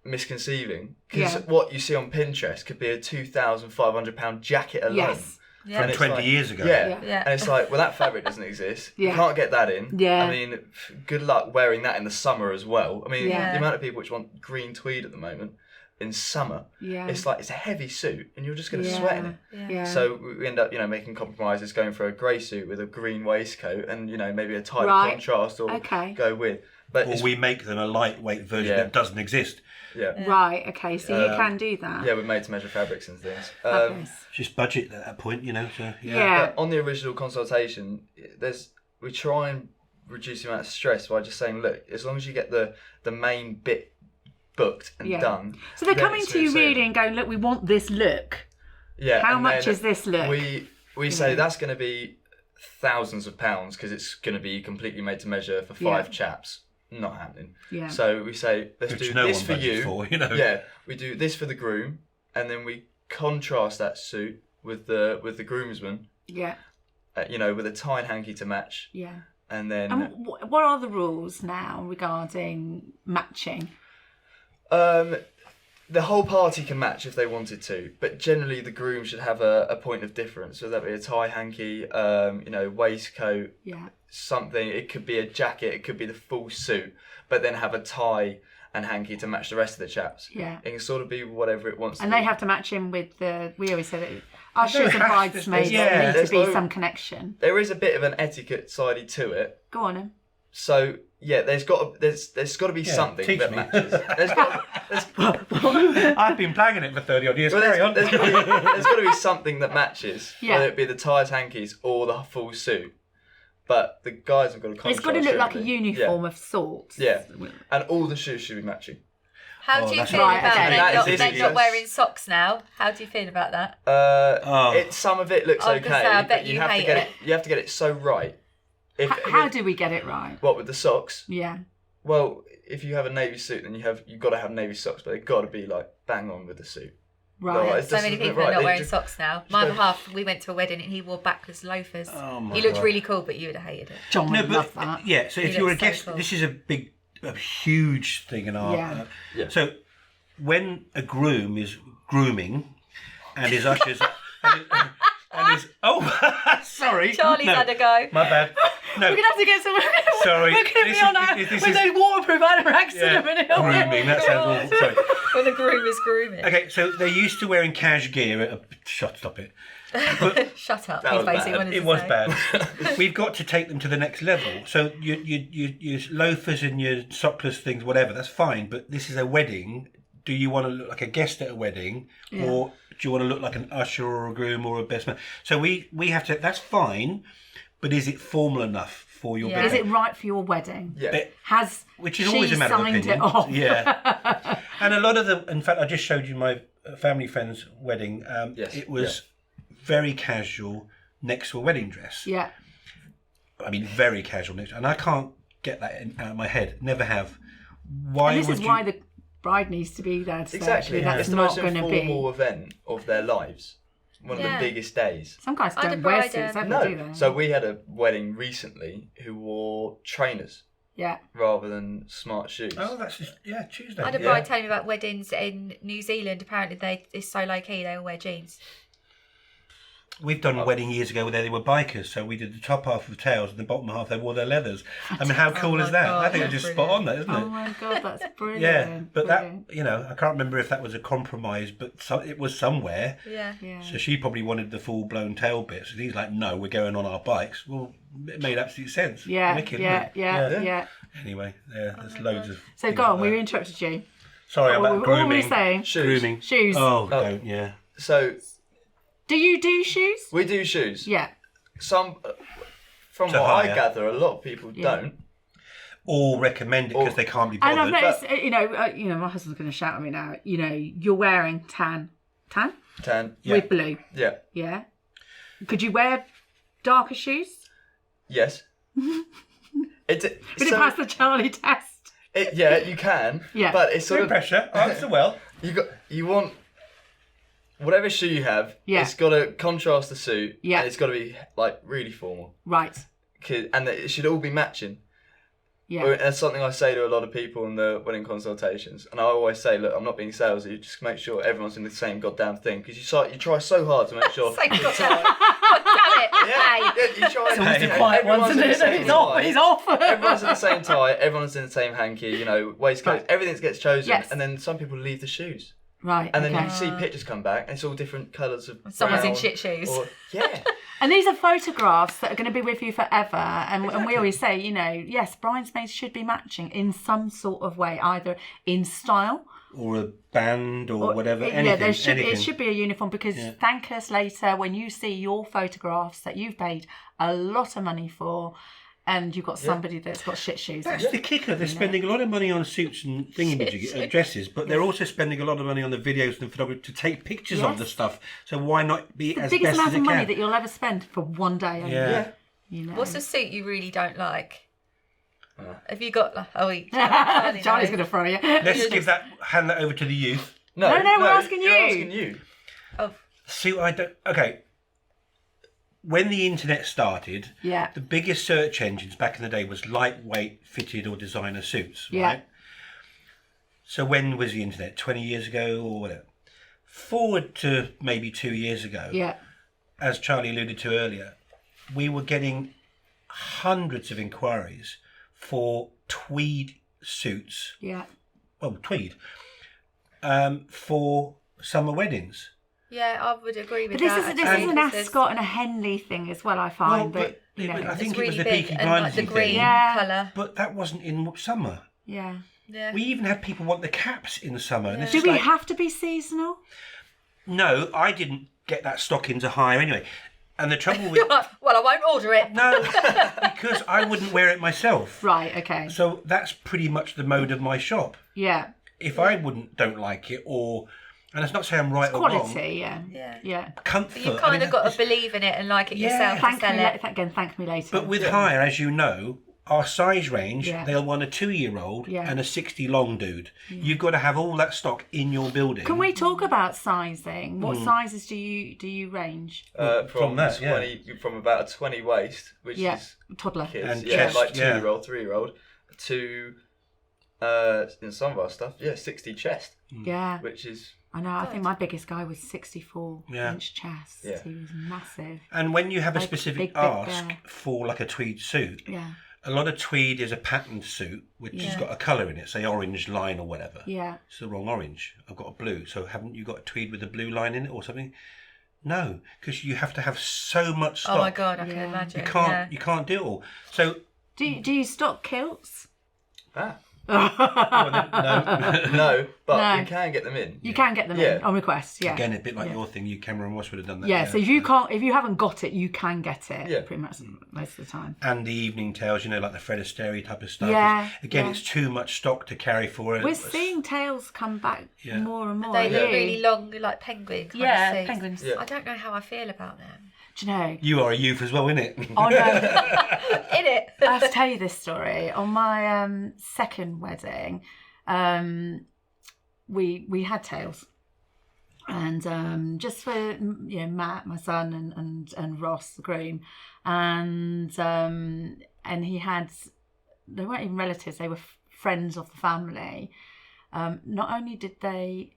misconceiving. Because Yeah. what you see on Pinterest could be a £2,500 jacket alone. Yes. Yeah. from it's 20 like- years ago. Yeah. Yeah. And it's like, well, that fabric doesn't exist. Yeah. You can't get that in. Yeah. I mean, good luck wearing that in the summer as well. I mean, Yeah. the amount of people which want green tweed at the moment in summer, Yeah. it's like, it's a heavy suit and you're just going to Yeah. sweat in it. Yeah. So we end up, making compromises, going for a grey suit with a green waistcoat and, maybe a tight Right. contrast or Okay. go with. But Or it's, we make them a lightweight version Yeah. that doesn't exist. yeah. Right. Okay. So you can do that. Yeah, we're made to measure fabrics and things. Fabulous. Just budget at that point, So Yeah. But on the original consultation, we try and reduce the amount of stress by just saying, look, as long as you get the main bit booked and Yeah. done. So they're then coming it's to you smooth really sailing. and going, look, we want this look. Yeah. How and much then is this look? We say that's going to be thousands of pounds because it's going to be completely made to measure for 5 Yeah. chaps. Not happening. Yeah. So we say, let's Which do no this one for budgets you. for, Yeah, we do this for the groom, and then we contrast that suit with the groomsmen. Yeah. With a tie and hanky to match, Yeah. and then And what are the rules now regarding matching? the whole party can match if they wanted to, but generally the groom should have a point of difference. So that be a tie hanky, waistcoat, Yeah. something. It could be a jacket, it could be the full suit, but then have a tie and hanky to match the rest of the chaps. Yeah. It can sort of be whatever it wants And to they be. have to match in with we always said it, ushers and has to- bridesmaids yeah, need to there's be no- some connection. There is a bit of an etiquette sidey to it. Go on then. So yeah, there's got to be something teach that me. matches. I've been plagging it for 30 odd years. Well, Carry on. there's got to be something that matches, Yeah. whether it be the ties, hankies, or the full suit. But the guys have got to contrast. It's got to look like a generally. uniform of sorts. Yeah. And all the shoes should be matching. How Oh, do you that's feel right, about okay. That is them easy, not yes. wearing socks now? How do you feel about that? Some of it looks I was okay, gonna say, I bet but you have to hate get it. You have to get it so right. How do we get it right? What with the socks? Yeah. Well, if you have a navy suit, then you've got to have navy socks, but they've got to be like bang on with the suit. Right. Otherwise, So this many isn't people right. are not They wearing just- socks now. My other don't- half, we went to a wedding and he wore backless loafers. Oh my He looked God. really cool, but you would have hated it. John No, would but love that. yeah. So if He you're a looks so guest, cool. this is a huge thing in our. Yeah. Yeah. So when a groom is grooming and his ushers and his sorry, Charlie's had a go. My bad. No, We're gonna have to get some. sorry. We're gonna be on our with those waterproof anoraks in a minute. grooming. That sounds awful. Sorry. When the groom is grooming. Okay, so they're used to wearing cash gear. Stop it. Shut up. That He's was basically bad. wanted to It was say. bad. We've got to take them to the next level. So your loafers and your sockless things, whatever, that's fine. But this is a wedding. Do you want to look like a guest at a wedding, or do you want to look like an usher or a groom or a best man? So we have to. That's fine, but is it formal enough for your Yeah. Is wedding? it right for your wedding? Yeah. Which is she always a matter of signed opinion. it off? Yeah. And a lot of them. In fact, I just showed you my family friend's wedding. Yes. It was very casual next to a wedding dress. Yeah. I mean, very casual next, and I can't get that out of my head. Never have. Why And this would is you? why the bride needs to be there. To say, Exactly. actually, that's It's the not most going to informal be. event of their lives. One of Yeah. the biggest days. Some guys I had don't a wear bride, suits, ever, do No. they? So we had a wedding recently who wore trainers yeah. rather than smart shoes. Oh, that's just, Tuesday. I had a yeah. bride telling me about weddings in New Zealand. Apparently, it's so low key. They all wear jeans. We've done a wedding years ago where they were bikers, so we did the top half of the tails and the bottom half they wore their leathers. I mean, how cool my is that? God, I think that's it's just spot on, that, isn't Oh it? my god, that's brilliant. Yeah, but Brilliant. that, I can't remember if that was a compromise, but it was somewhere. Yeah. Yeah. So she probably wanted the full blown tail bits, and he's like, "No, we're going on our bikes." Well, it made absolute sense. Yeah, Wicked, yeah, wasn't it? yeah. Anyway, there's loads of. So things go on, like we that. interrupted you. Sorry about What were we grooming. saying? Shoes. Grooming. Shoes. Oh, don't, yeah. So Do you do shoes? we do shoes. Yeah. Some, from To what I hire. gather, a lot of people Yeah. don't. Or recommend it because Or- they can't be And I've bothered. noticed, my husband's going to shout at me now. You're wearing tan Tan. with blue. Yeah. Yeah. Could you wear darker shoes? Yes. It Did it pass the Charlie test? yeah, you can. Yeah. But it's sort No of pressure. Answer well. you want whatever shoe you have. Yeah. It's got to contrast the suit. Yeah. And it's got to be like really formal. Right. And it should all be matching. Yeah. And that's something I say to a lot of people in the wedding consultations. And I always say, look, I'm not being salesy. Just make sure everyone's in the same goddamn thing. Because you try so hard to make sure. Same God damn it. Yeah, Hey. you try. It's always the quiet ones, everyone's isn't in the it? same He's off. tie. He's off. Everyone's in the same tie. Everyone's in the same hanky. Waistcoat. Right. Everything gets chosen. Yes. And then some people leave the shoes. Right. And then okay. you see pictures come back, and it's all different colours of. Someone's in brown shit shoes. Yeah. And these are photographs that are going to be with you forever. And we Exactly. always say, yes, bridesmaids should be matching in some sort of way, either in style Or a band or whatever. Yeah, Anything. it anything. should be a uniform because thank us later when you see your photographs that you've paid a lot of money for and you've got somebody that's got shit shoes. That's the kicker. They're spending a lot of money on suits and dresses, but they're also spending a lot of money on the videos and photography to take pictures of Yes. the stuff. So why not be The as biggest best amount as of it money can? that you'll ever spend for one day. Only, Yeah. What's a suit you really don't like? Uh. Have you got Charlie's going to throw you. Let's hand that over to the youth. No, we're asking you're you. asking you. See, I don't. Okay. When the internet started, Yeah. the biggest search engines back in the day was lightweight, fitted, or designer suits. Right? Yeah. So when was the internet? 20 years ago or whatever. Forward to maybe 2 years ago, Yeah. as Charlie alluded to earlier, we were getting hundreds of inquiries for tweed suits. Yeah. Well, tweed. For summer weddings. Yeah, I would agree with But this that. is actually, an because Ascot and a Henley thing as well, I find. but I think it's it really was the big Peaky and like Blinders the green thing. Yeah. colour. But that wasn't in summer. Yeah. Yeah. We even had people want the caps in the summer. And it's Do just we like, have to be seasonal? no, I didn't get that stock into hire anyway. And the trouble with... Well, I won't order it. No, because I wouldn't wear it myself. Right, okay. So that's pretty much the mode of my shop. Yeah. If I don't like it, and it's not saying I'm right or wrong. Quality, yeah. Yeah. Yeah. Comfort. You've kind of got to believe in it and like it yourself to Thank sell me, it. thank me later. But with hire, as you know, our size range, Yeah. they'll want a 2-year-old Yeah. and a 60 long dude. You've got to have all that stock in your building. Can we talk about sizing? What Hmm. sizes do you range? From that, yeah. 20, from about a 20 waist, which Yeah. is Toddler. kids, And yeah, chest, like yeah. 2-year-old, 3-year-old, to In some of our stuff, 60 chest, Yeah. which is... I know. I think my biggest guy was 64 Yeah. inch chest. Yeah. He was massive. And when you have a Big, specific big ask guy. for like a tweed suit, Yeah. a lot of tweed is a patterned suit which has got a colour in it, say orange line or whatever. Yeah. It's the wrong orange. I've got a blue. So haven't you got a tweed with a blue line in it or something? No, because you have to have so much stock. Oh my god, I can imagine. You can't do it all. So Do you stock kilts? well, no. No, but No. we can get them in. You can get them Yeah. in on request. Yeah. Again, a bit like your thing. You, Cameron Ross would have done that. Yeah. So if you haven't got it, you can get it. Yeah. Pretty much most of the time. And the evening tails, like the Fred Astaire type of stuff. Yeah, Again, yeah. it's too much stock to carry for it. We're seeing tails come back Yeah. more and more. They look Yeah. really long, like penguin kind Yeah, of suits. penguins. Yeah. I don't know how I feel about them. Do you know? You are a youth as well, innit? Oh no. In it. I have to tell you this story. On my second wedding, we had tails, and just for Matt, my son, and Ross, the groom, and he had. They weren't even relatives; they were friends of the family. Not only did they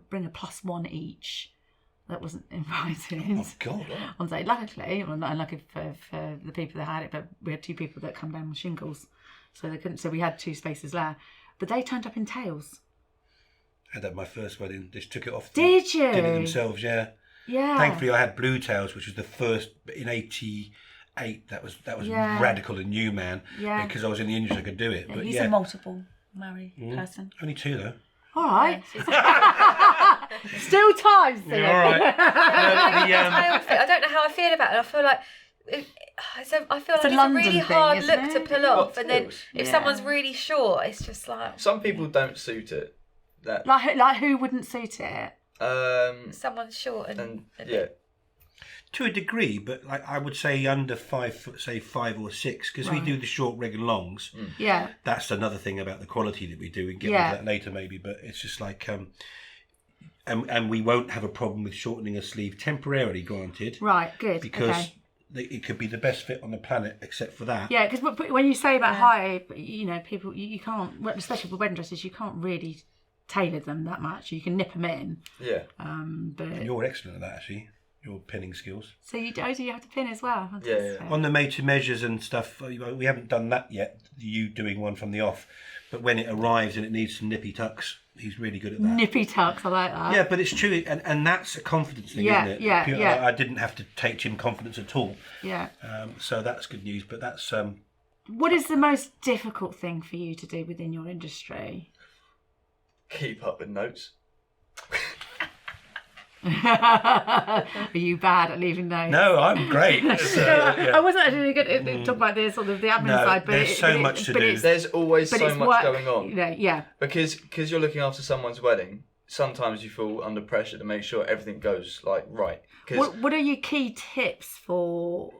bring a +1 each. That wasn't invited. Oh God! On day, luckily, well, not unlucky for the people that had it, but we had 2 people that come down with shingles, so they couldn't. So we had 2 spaces there, but they turned up in tails. I had that at my first wedding. They just took it off. Did you? Did it themselves? Yeah. Yeah. Thankfully, I had blue tails, which was the first in '88. That was Yeah. radical and new, man. Yeah. Because I was in the industry, I could do it. Yeah, But he's yeah, a multiple marry person. only 2 though. All right. Still times. Yeah, all right. I don't know how I feel about it. I feel like it's a London really thing, hard isn't look it? to pull off, and then tails? if Yeah. someone's really short, it's just like Some people don't suit it. That Like who wouldn't suit it? someone's short and a bit- yeah, To a degree, but like I would say under 5 foot, say 5 or 6, because we do the short, regular longs. Yeah. That's another thing about the quality that we do. We can get Yeah. into that later, maybe. But it's just like, and we won't have a problem with shortening a sleeve temporarily, granted, Right. Good. because Okay. it could be the best fit on the planet, except for that. Yeah, because when you say about high, people, you can't, well, especially for wedding dresses, you can't really tailor them that much. You can nip them in. yeah. But And you're excellent at that, actually. Your pinning skills. so you have to pin as well. Yeah. On the made to measures and stuff, we haven't done that yet. You doing one from the off, but when it arrives and it needs some nippy tucks, he's really good at that. Nippy tucks, I like that. Yeah, but it's true, and that's a confidence thing, Yeah, isn't it? yeah, yeah. I didn't have to take Jim confidence at all, Yeah. so that's good news. But that's What is the most difficult thing for you to do within your industry? Keep up with notes. Are you bad at leaving notes? no, I'm great. I wasn't actually good at talk about this sort of the admin No, side, but there's so much to do. There's always but so it's much work, going on. Yeah. Because you're looking after someone's wedding. Sometimes you feel under pressure to make sure everything goes like right. 'Cause What are your key tips for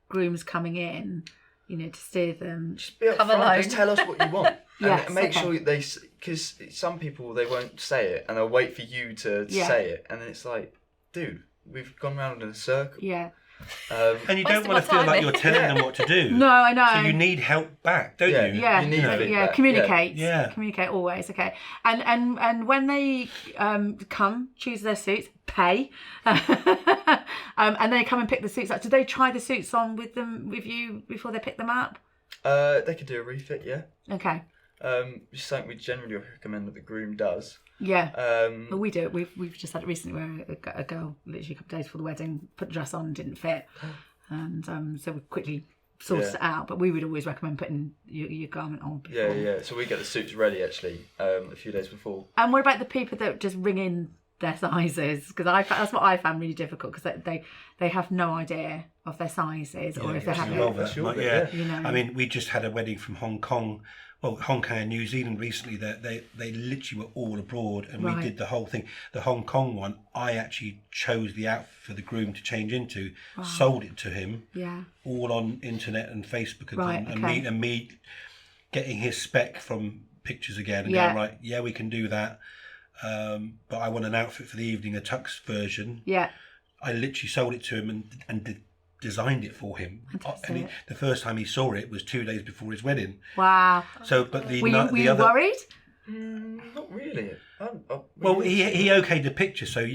grooms coming in? To steer them. just be Come upfront. alone. Just tell us what you want. Yes, and make okay. sure because some people they won't say it and they'll wait for you to Yeah. say it, and then it's like, dude, we've gone round in a circle. Yeah. And you don't Wasting want to my feel like time. you're telling them what to do. No, I know. So you need help back, don't Yeah. you? Yeah, You need feedback. communicate. Yeah. Communicate always. Okay, and when they come, choose their suits, pay, and they come and pick the suits up. Do they try the suits on with you before they pick them up? They could do a refit, yeah. Okay. Just something we generally recommend that the groom does. Yeah. Um, Well, we do it. We've just had it recently where a girl literally a couple of days before the wedding put the dress on and didn't fit, and so we quickly sourced it out. But we would always recommend putting your garment on. Before. yeah. So we get the suits ready actually a few days before. And what about the people that just ring in their sizes? Because that's what I found really difficult, because they have no idea of their sizes or if they have Well, it. That's your like, bit, yeah. You know. I mean, we just had a wedding from Hong Kong and New Zealand recently. That they literally were all abroad, and Right. we did the whole thing. The Hong Kong one, I actually chose the outfit for the groom to change into, sold it to him, Yeah. all on internet and Facebook, and, Right, and okay. me getting his spec from pictures again, and Yeah. going, right, yeah, we can do that. But I want an outfit for the evening, a tux version. Yeah. I literally sold it to him and did designed it for him. And the first time he saw it was 2 days before his wedding. Wow. So, but the Were you other, worried? Not really. well, he okayed the picture, so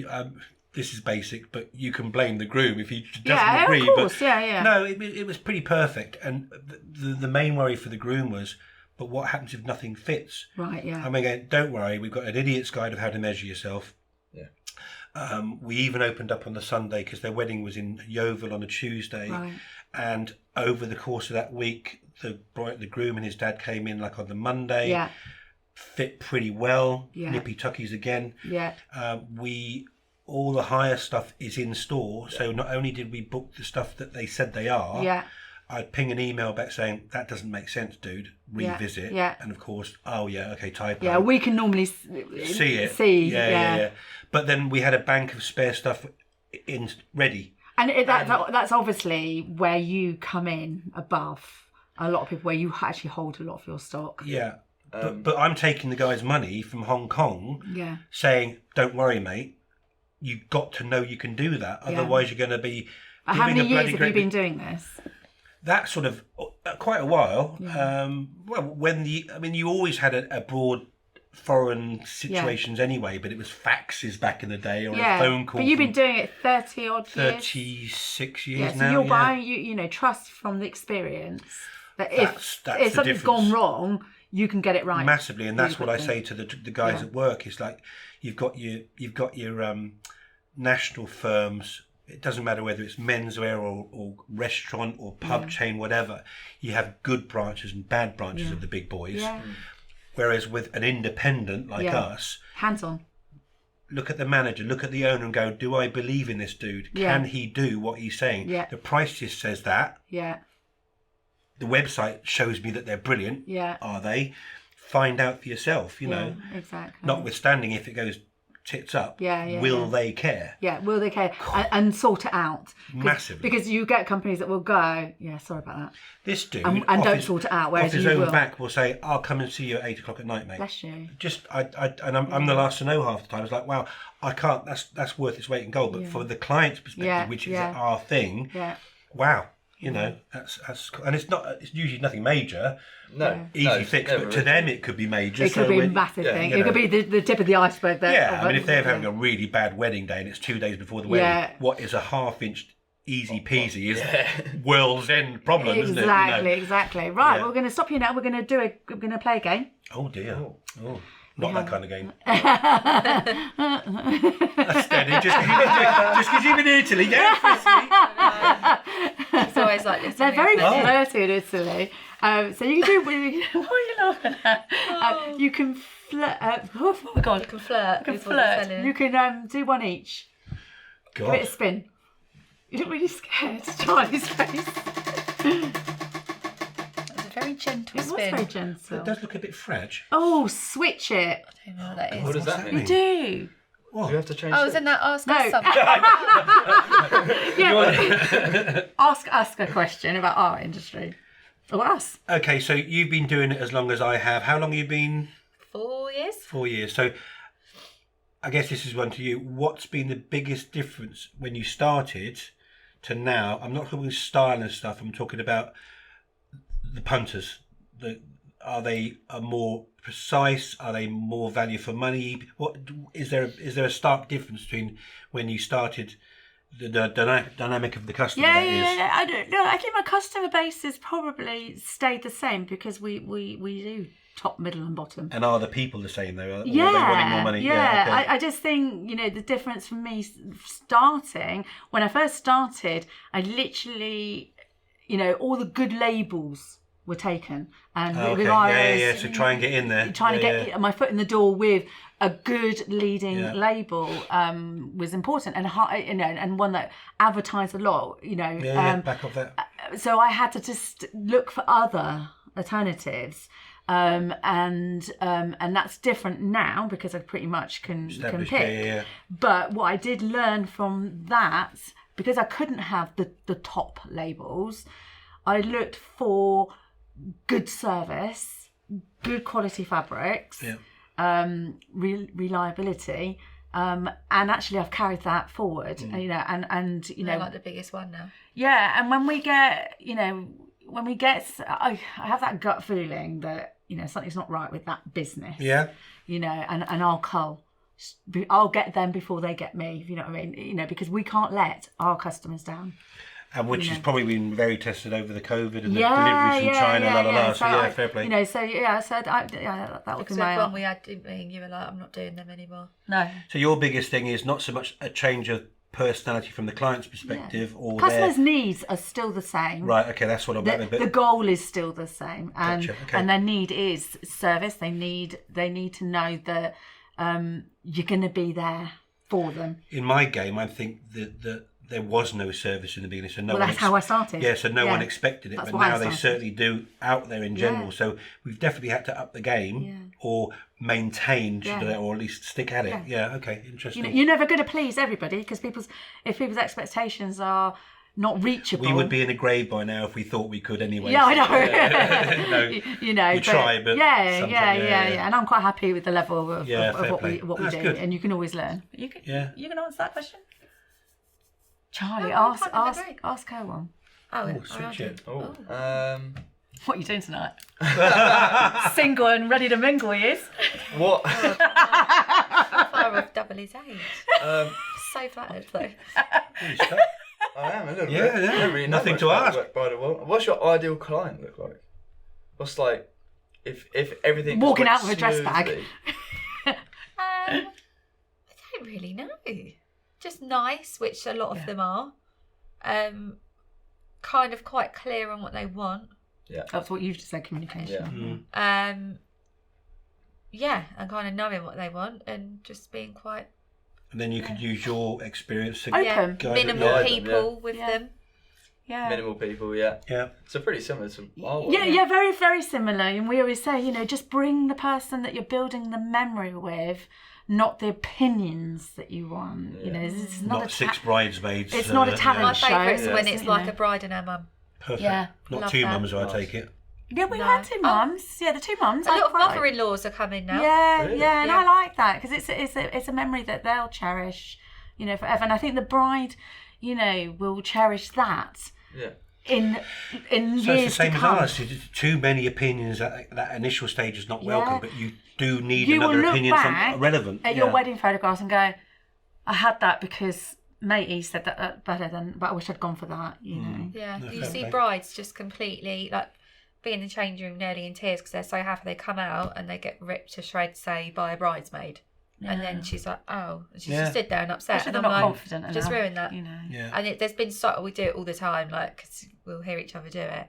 this is basic, but you can blame the groom if he doesn't agree. Of course. But Yeah. no, it was pretty perfect. And the main worry for the groom was, but what happens if nothing fits? Right. Yeah. I mean, again, don't worry, we've got an idiot's guide of how to measure yourself. Yeah. We even opened up on the Sunday because their wedding was in Yeovil on a Tuesday, Right. and over the course of that week, the groom and his dad came in like on the Monday. Yeah. Fit pretty well. Yeah. Nippy tuckies again. Yeah. All the hire stuff is in store. So not only did we book the stuff that they said they are, Yeah. I'd ping an email back saying that doesn't make sense, dude. Revisit. Yeah. And of course, typo. Yeah. We can normally see it. See. Yeah. But then we had a bank of spare stuff in ready. And that's obviously where you come in above a lot of people, where you actually hold a lot of your stock. Yeah. But I'm taking the guy's money from Hong Kong, Yeah. saying, "Don't worry, mate. You've got to know you can do that. Otherwise, you're going to be." How many giving a years bloody have great you been doing this? That sort of quite a while. Yeah. When you always had abroad foreign situations anyway, but it was faxes back in the day or a phone call. But you've been doing it 30 odd years. 36 years Yeah, so now. you're buying, you know, trust from the experience that That's if the something's difference. gone wrong, you can get it right Massively, and that's what I quickly. say to the guys at work. It's like you've got your national firms. It doesn't matter whether it's menswear or restaurant or pub chain, whatever. You have good branches and bad branches of the big boys. Yeah. Whereas with an independent like us, Hands on. look at the manager, look at the owner and go, do I believe in this dude? Yeah. Can he do what he's saying? Yeah. The price just says that. Yeah. The website shows me that they're brilliant. Yeah. Are they? Find out for yourself, you know. Exactly. Notwithstanding if it goes tits up, will they care? Yeah, will they care? And sort it out. Massively. Because you get companies that will go, yeah, sorry about that. This dude And off don't his- sort it out, off whereas his you own will. back will say, I'll come and see you at 8 o'clock at night, mate. Bless you. Just I'm the last to know half the time. It's like, wow, I can't, that's worth its weight in gold. But for the client's perspective, Yeah, which is yeah. our thing, Yeah. wow, you know, that's and it's usually nothing major. No. Easy no, fix, never but to is. them it could be major. It could so be a when- massive yeah, thing. you It could know. be the tip of the iceberg there. Yeah, I mean, if they're having a really bad wedding day and it's 2 days before the wedding, Yeah. what is a half-inch easy peasy is world's end problem, isn't it? Exactly. Right, Yeah. we're going to stop you now. We're going to play a game. Oh dear. Oh, not that kind of game. That's steady. Just because you've been in Italy, don't It's always like this. They're very Oh. flirty in Italy. So you can do. What are you laughing at? You can flirt. Oh my god! You can flirt. You can is what it's flirt. telling. You can do one each. Give it a God. spin. You look really scared. Charlie's face. It's a very gentle It was spin. very gentle. It does look a bit fragile. Oh, switch it. I don't know what that is. What does that You mean? do. Do you have to change Oh, it? isn't that ask No. us something? Yeah. Ask a question about our industry. Or us. Okay, so you've been doing it as long as I have. How long have you been? 4 years. 4 years. So I guess this is one to you. What's been the biggest difference when you started to now? I'm not talking style and stuff. I'm talking about the punters. Are they more precise? Are they more value for money? What is there a stark difference between when you started? The dynamic of the customer. Yeah, that is. yeah. I don't know. I think my customer base has probably stayed the same because we do top, middle, and bottom. And are the people the same though? Or are they Yeah, wanting more money? yeah. Okay. I just think, you know, the difference for me starting, when I first started, I literally, you know, all the good labels were taken. And Okay. with ours, Yeah. So try and get in there. trying to get my foot in the door with a good leading Yeah. label was important, and you know, and one that advertised a lot, you know. Yeah, back off that. So I had to just look for other alternatives, and that's different now because I pretty much can Established, pick. yeah. But what I did learn from that, because I couldn't have the top labels, I looked for good service, good quality fabrics, Yeah. reliability, And actually, I've carried that forward, you know, and you know, They're like the biggest one now. yeah. And when we get, you know, I have that gut feeling that, you know, something's not right with that business. Yeah. You know, and I'll get them before they get me. If you know what I mean? You know, because we can't let our customers down. And which has probably been very tested over the COVID and the Yeah, deliveries from China, la la la. So yeah, I- fair play. You know, so yeah, so that would be Except my one we had, didn't we? And you were like, I'm not doing them anymore. no. So your biggest thing is not so much a change of personality from the client's perspective, or Customers' needs are still the same. right. Okay, that's what I'm at a The bit. goal is still the same, and Gotcha, okay. and their need is service. They need to know that you're going to be there for them. In my game, I think that there was no service in the beginning, so no Well, one that's how I started. Yeah, so no one expected it, That's but why I now they started. certainly do out there in general. Yeah. So we've definitely had to up the game or maintain, should I, or at least stick at it. Yeah, okay, interesting. You know, you're never going to please everybody because if people's expectations are not reachable. We would be in a grave by now if we thought we could anyway. Yeah, I know. No, you know, we try, but yeah, sometimes- yeah. And I'm quite happy with the level of fair what play. we That's do, good. and you can always learn. You can answer that question. Charlie, No, I can't agree. ask her one. Oh, Oh, switch it. Oh, What are you doing tonight? Single and ready to mingle, he is. what? How far off double his age? So flattered though. I am a little bit. Yeah, I don't really know nothing much to about ask. the bridal world. What's your ideal client look like? What's like if everything just Walking went out with a dress bag. smoothly? I don't really know. Just nice, which a lot of them are. Kind of quite clear on what they want. That's what you've just said, communication. Yeah. And kind of knowing what they want and just being quite And then you could use your experience to Open. guide minimal it. people with Yeah. them. Yeah. Minimal people, yeah. Yeah. So pretty similar to our work. Yeah, very, very similar. And we always say, you know, just bring the person that you're building the memory with, not the opinions that you want. You know, this is Not six bridesmaids. It's not a talent My show. favourite's when it's you like know. a bride and her mum. Perfect. Yeah. Not Love two that. mums, I take it. Yeah, we No. had two mums. Yeah, the two mums. A lot of quite like- mother-in-laws are coming now. Yeah, Really? yeah, and Yeah. I like that because it's a memory that they'll cherish, you know, forever. And I think the bride, you know, will cherish that Yeah. in So years it's the same to as come. ours. Too many opinions at that initial stage is not welcome, Yeah. but you do need You will another look opinion back from relevant. at your wedding photographs and go, I had that because matey said that better than, but I wish I'd gone for that, you know. Yeah, No, you fair see play. brides just completely like be in the changing room nearly in tears because they're so happy. They come out and they get ripped to shreds, say, by a bridesmaid. And then she's like, oh, and she's just stood there and upset. Especially And they're I'm not like, confident just enough, ruined that. you know. Yeah. And there's been we do it all the time, like, 'cause we'll hear each other do it.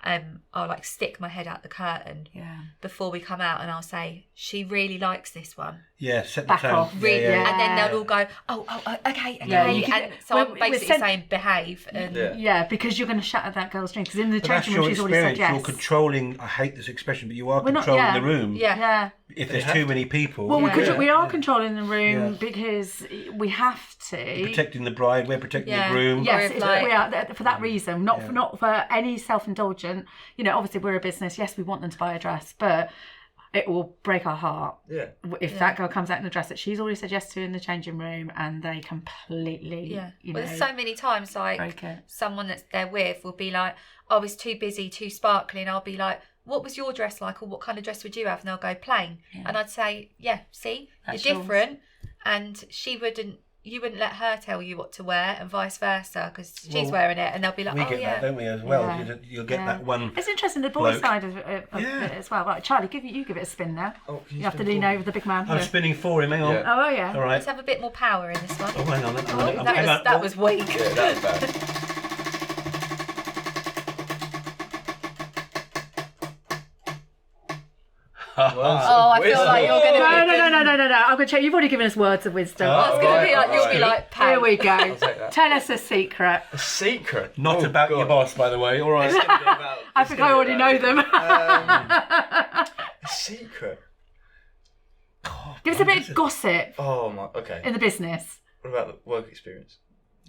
I'll like stick my head out the curtain Yeah. before we come out and I'll say, she really likes this one. Yeah, set the Back tone. off. Really, Yeah. and then they'll all go, okay. Yeah, you can- and so we're- I'm we're basically saying behave. And Yeah, because you're going to shatter that girl's dream. Because in the But that's changing your room, she's already said experience. yes. You're controlling, I hate this expression, but you are We're not- controlling yeah. the room. yeah. If there's have too to. many people. Well, Yeah. we are controlling the room Yeah. because we have to. Protecting the bride, we're protecting Yeah. the groom. Yeah. Yes, Or if, like- we are for that reason, not for any self-indulgent. You know, obviously we're a business. Yes, we want them to buy a dress, but it will break our heart Yeah. if that girl comes out in a dress that she's already said yes to in the changing room, and they completely, you know, Well, there's so many times like break it. someone that's they're with will be like, oh, it's too busy, too sparkly. And I'll be like, what was your dress like? Or what kind of dress would you have? And they'll go plain. And I'd say, yeah, see, That's you're yours. different. And you wouldn't let her tell you what to wear and vice versa because she's wearing it. And they'll be like, We oh, get yeah. that, don't we, as well? Yeah. You'll get Yeah. that one. It's interesting the boys' bloke. side of Yeah. it as well. Right, Charlie, you give it a spin now. Oh, can You have to spin lean forward? over the big man. I'm spinning for him, hang on. Yeah. Oh yeah. All right. Let's have a bit more power in this one. Oh, hang on. That was weak. Yeah, that was bad. Oh, I feel like you're going to No. I'm going to check. You've already given us words of wisdom. Oh, It's going to be like, you'll be Right. like, pay. Here we go. take that. Tell us a secret. A secret. Not Oh, about God. your boss, by the way. All right. It's gonna be about- I it's think gonna I be already know about- them. A secret. Give us a bit of gossip Oh my. Okay. in the business. What about the work experience?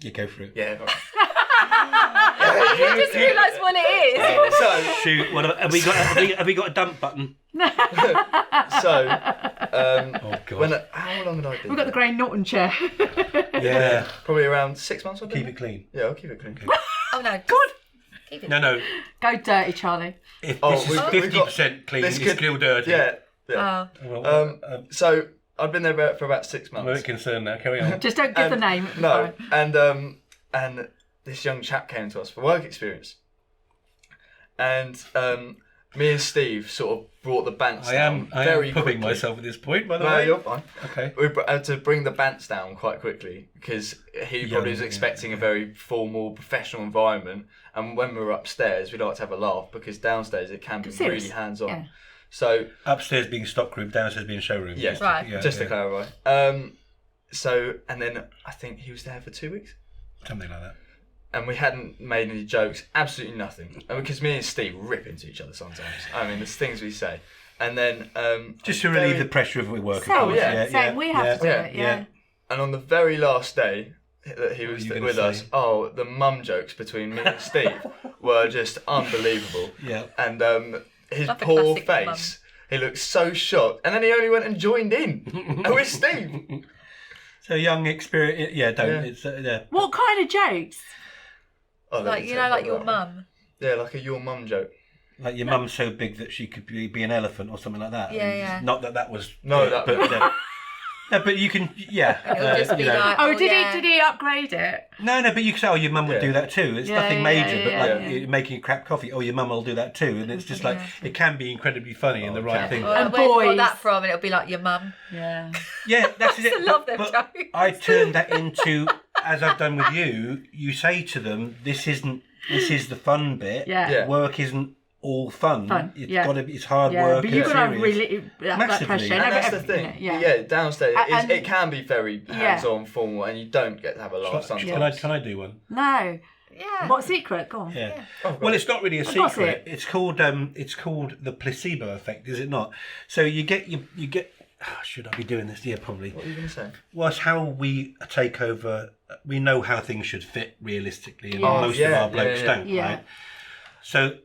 You go for it. Yeah. All right. You just realise what it is. So Shoot. What have we got a dump button? So Oh God. How long had I been? We've got the Grey Norton chair. Yeah. Probably around 6 months. Keep it clean. Yeah, I'll keep it clean. Oh no, God. Keep it. No. Go dirty, Charlie. If Oh, this is we've got- 50% clean, this it's could- still dirty. Yeah. Oh, Well, So I've been there for about 6 I'm a months. bit concerned now. Carry on. Just don't give the name. It'll be No, fine. and this young chap came to us for work experience, and me and Steve sort of brought the bants I down am very pubbing quickly. myself at this point, by the No, way. you're fine. Okay. We had to bring the bants down quite quickly because he probably was expecting a very formal, professional environment. And when we were upstairs, we'd like to have a laugh because downstairs it can be Serious. really hands-on. Yeah. So Upstairs being stockroom, downstairs being showroom. Yeah. Just Right. yeah, just to yeah. clarify, and then I think he was there for 2 weeks. Something like that. And we hadn't made any jokes, absolutely nothing. And because me and Steve rip into each other sometimes. I mean, there's things we say. And then... Just to relieve the pressure of work. Same, of course. yeah. same. We have to do Yeah, it, yeah. And on the very last day that he was you gonna with say? us, the mum jokes between me and Steve were just unbelievable. Yeah. And his Like a poor classic face, he looked so shocked. And then he only went and joined in. Oh, it's Steve. So young experience. Yeah, don't. Yeah. It's yeah. What kind of jokes? Oh, like you know, like your mum. Yeah, like a your mum joke. Like your mum's so big that she could be an elephant or something like that. Yeah, yeah. Not that was. No, it, that- but no, but you can. Yeah. It'll just be you know. like, Oh, yeah. did he upgrade it? No, but you can say, oh, your mum would Yeah. do that too. It's Yeah, nothing yeah, major, yeah, but yeah, like yeah. you're making a crap coffee, oh, your mum will do that too. And it's just like, it can be incredibly funny and the right can. thing. Well, And where have you boys. got that from? And it'll be like your mum. Yeah. Yeah, that's it. I love them But jokes. I turned that into, as I've done with you, you say to them, this is the fun bit. Yeah. Yeah. Work isn't all fun. It's It's hard Yeah, work. but you've it's got to serious. really that Massively. pressure. And And that's the thing. Yeah, downstairs And- it can be very hands-on, formal, and you don't get to have a laugh sometimes. Can I do one? No. Yeah. What secret? Go on. Yeah. Oh, Well, it's not really a got secret. it. It's called the placebo effect, is it not? So you get. Should I be doing this? Yeah, probably. What are you going to say? Well, it's how we take over. We know how things should fit realistically, and Yes. most of Yeah, our blokes yeah, don't, yeah. right? So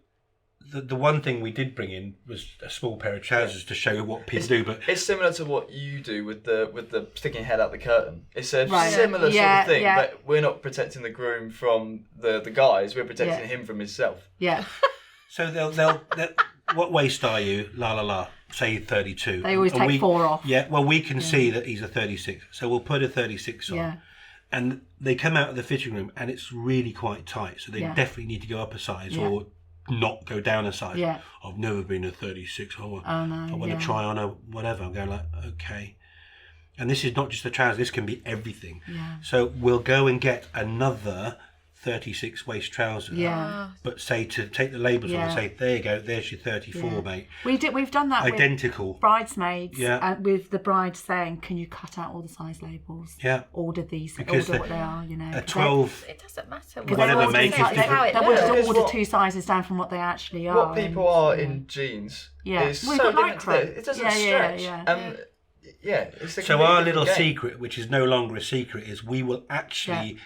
the one thing we did bring in was a small pair of trousers to show what people do, but It's similar to what you do with the sticking your head out the curtain. It's a Right. similar sort Yeah, of thing, yeah. but we're not protecting the groom from the guys. We're protecting Yeah. him from himself. Yeah. so they'll what waist are you? La la la. Say 32. They always And take we, 4 off. Yeah, well, we can see that he's a 36, so we'll put a 36 on. Yeah. And they come out of the fitting room and it's really quite tight, so they Yeah. definitely need to go up a size Yeah. or not go down a size. Yeah. I've never been a 36. I want yeah. to try on a whatever. I'm going like, okay. And this is not just the trousers, this can be everything. Yeah. So we'll go and get another 36 waist trouser. Yeah. But say to take the labels on and Yeah. say, there you go, there's your 34, Yeah. mate. We've done that with Identical. bridesmaids. Yeah. With the bride saying, "Can you cut out all the size labels? Yeah. Order these. Because order what they are. You know." A 12. It doesn't matter. Whatever make is That's how it They wanted looks. to It's order what- 2 sizes down from what they actually are. What people and, are yeah. in jeans Yeah. is We've so got different to lycra. this. It doesn't Yeah, yeah, stretch. yeah. And it's a So completely our different little game. secret, which is no longer a secret, is we will actually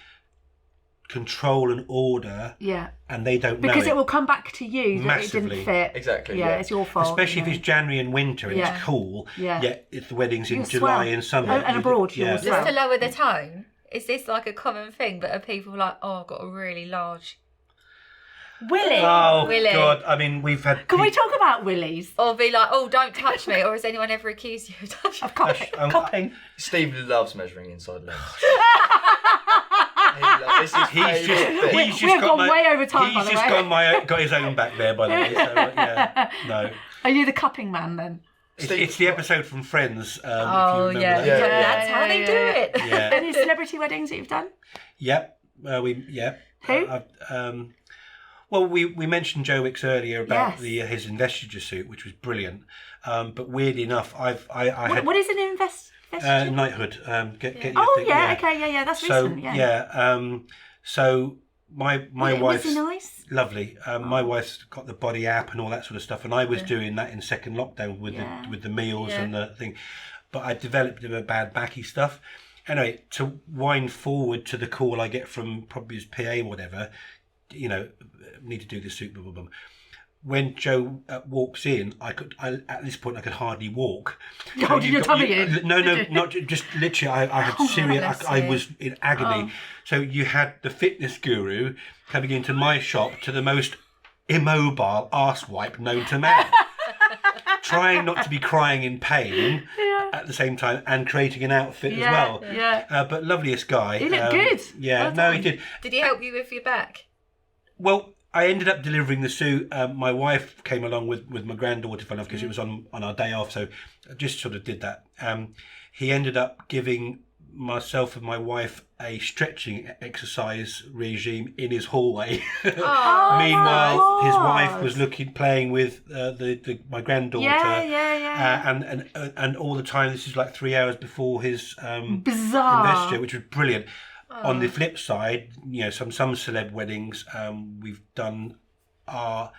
control and order, Yeah. and they don't Because know it will come back to you that Massively. it didn't fit. Exactly, Yeah, yeah. it's your fault. Especially you if know. it's January and winter and Yeah. it's cool. Yeah. Yet if the wedding's in You'll July swell. and summer. And abroad, you'll yeah. swell. Just to lower the tone. Is this like a common thing? But are people like, oh, I've got a really large... Willie. Oh Willie. God! I mean, we've had. Can we talk about willies? Or be like, oh, don't touch me. Or has anyone ever accused you of touching Of copying. copying. Steve loves measuring inside legs. He's just We've got gone way over time, by He's the just way. got his own back there, by the way. So, yeah, no. Are you the cupping man then? It's the episode from Friends. If you Oh, remember yeah. that. Yeah. That's how they do it. Yeah. Any celebrity weddings that you've done? Yep. Who? Well, we mentioned Joe Wicks earlier about Yes. his investiture suit, which was brilliant. But weirdly enough, I had What is an investiture? knighthood. Get your Oh thing, yeah, okay, yeah, that's So recent. Yeah. So my wife's Was he nice? lovely. My wife's got the body app and all that sort of stuff, and I was doing that in second lockdown with the meals and the thing. But I developed a bit of bad backy stuff. Anyway, to wind forward to the call I get from probably his PA or whatever, need to do this suit, blah, blah, blah. when Joe walks in, at this point I could hardly walk. Oh, did your tummy in? No, not just literally. I had serious. I was in agony. So you had the fitness guru coming into my shop to the most immobile arsewipe known to man, trying not to be crying in pain at the same time and creating an outfit as well. Yeah. But loveliest guy. He looked good. Yeah, Well no, done. he did. Did he help you with your back? Well, I ended up delivering the suit. My wife came along with my granddaughter, for love, because it was on our day off. So I just sort of did that. He ended up giving myself and my wife a stretching exercise regime in his hallway. Oh, Meanwhile, his nice. wife was playing with my granddaughter. And all the time, this is like 3 hours before his Bizarre. investiture, which was brilliant. On the flip side, some celeb weddings we've done are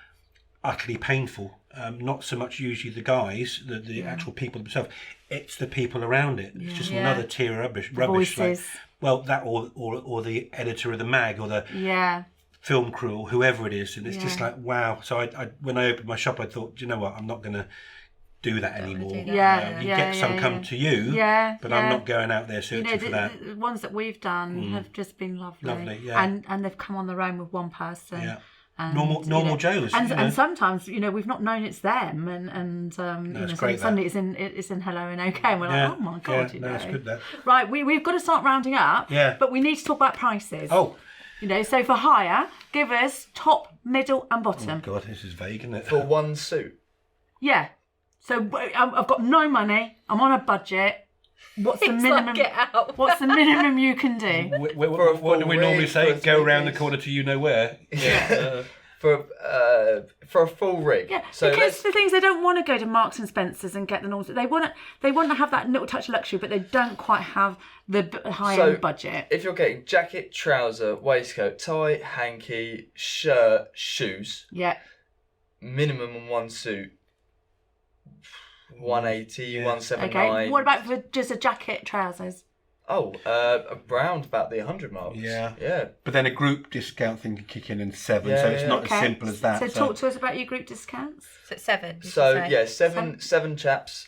utterly painful. Not so much usually the guys, the actual people themselves. It's the people around it. It's just another tier of rubbish. Voices. That or the editor of the mag or the film crew or whoever it is, and it's just like wow. So I when I opened my shop, I thought, do you know what? I'm not going to do that anymore. Do that. You get some come to you, but I'm not going out there searching for that. The ones that we've done have just been lovely. Lovely, yeah. And they've come on their own with one person. Yeah. And, normal Joes. And sometimes, we've not known it's them, and great, suddenly it's in Hello and OK, and we're like, oh my God, it's good that. Right, we've got to start rounding up. Yeah. But we need to talk about prices. Oh. So for hire, give us top, middle, and bottom. Oh God, this is vague, isn't it? For one suit. Yeah. So I've got no money. I'm on a budget. What's the minimum? Get out. What's the minimum you can do? What do we normally say? Go around the corner to you know where. Yeah. For a full rig. Yeah, So because the things, they don't want to go to Marks and Spencers and get the normal. They want to have that little touch of luxury, but they don't quite have the high end budget. If you're getting jacket, trouser, waistcoat, tie, hanky, shirt, shoes, minimum on one suit, 180, 179. Okay. What about for just a jacket, trousers? Oh, around about the 100 marks. Yeah. But then a group discount thing can kick in 7, so it's not as simple as that. So talk to us about your group discounts. So it's 7. So seven chaps.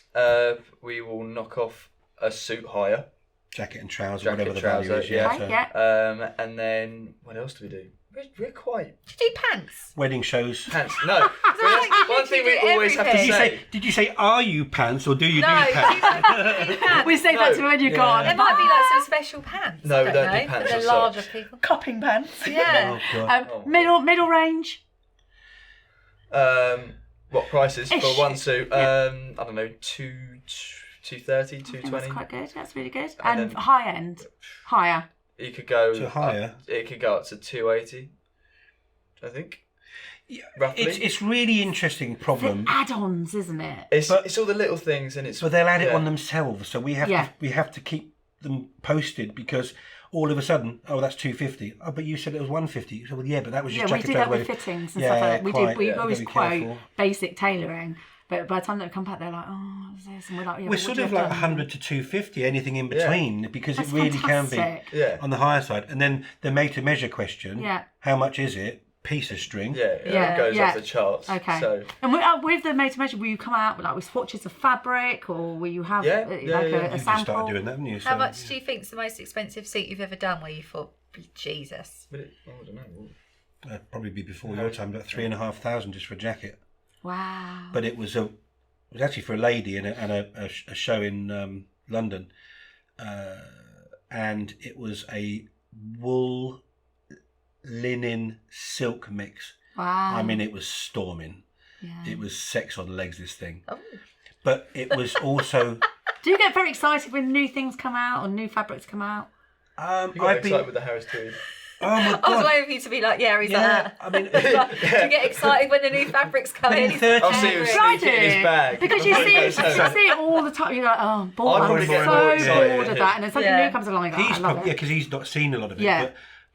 We will knock off a suit hire. Jacket and trouser, Jacket, whatever the value trouser, is. Yeah. And then what else do we do? We're quite Did you do pants? Wedding shows. pants. No, that's one thing we always have to everything. say. Did you say are you pants or do you do No, pants? We say that to when you're gone. There might be like some special pants. No, I we don't don't do know, pants for as the larger such. people. Copping pants. Yeah. Oh, God. Middle range. What prices Ish. for one suit? I don't know, 230, That's 220. quite good. That's really good. And And then- high end, higher. You could go So higher? It could go up to 280. I think. Roughly. It's really interesting problem. The add-ons, isn't it? It's all the little things, and it's. But they'll add it on themselves, so we have to keep them posted because all of a sudden, that's 250. Oh, but you said it was 150. So but that was just Yeah, we jacket do that trouser. with fittings and stuff like that. We always gotta be quote careful. basic tailoring, but by the time they come back, they're like, oh, what's this? And we're like, We're sort of like 100 to 250, anything in between, because That's it really fantastic. can be on the higher side. And then the made-to-measure question, Yeah. how much is it? Piece of string. It goes off the charts. Okay. So. And with the made to measure, will you come out with swatches of fabric, or will you have a You sample? just started doing that, haven't you? How much do you think's the most expensive suit you've ever done where you thought, Jesus? I don't know. That'd probably be before your time, about 3,500 just for a jacket. Wow. But it was actually for a lady and a show in London, and it was a wool linen silk mix. Wow. I mean, it was storming. Yeah. It was sex on legs, this thing. Oh. But it was also. Do you get very excited when new things come out or new fabrics come out? You got excited with the Harris Tweed. Oh my God. I was waiting for you to be like, he's like that. I mean, Do you get excited when the new fabrics come in? I'll see him sneaking in his bag. Because you see it all the time. You're like, oh, bored. I'm I'm probably so getting more excited bored of that. And then something new comes along. I love it. because he's not seen a lot of it. Yeah.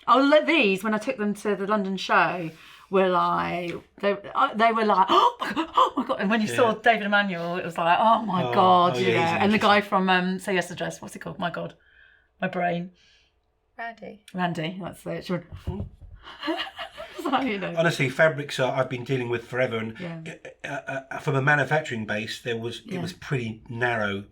But These, when I took them to the London show, were like, they were like, oh my God. And when you saw David Emanuel, it was like, oh my God. oh, yeah, And the guy from Say Yes to Dress, what's he called? My God. My brain. Randy. Randy, that's it. She went, it's honestly, fabrics I've been dealing with forever, and from a manufacturing base, it was pretty narrow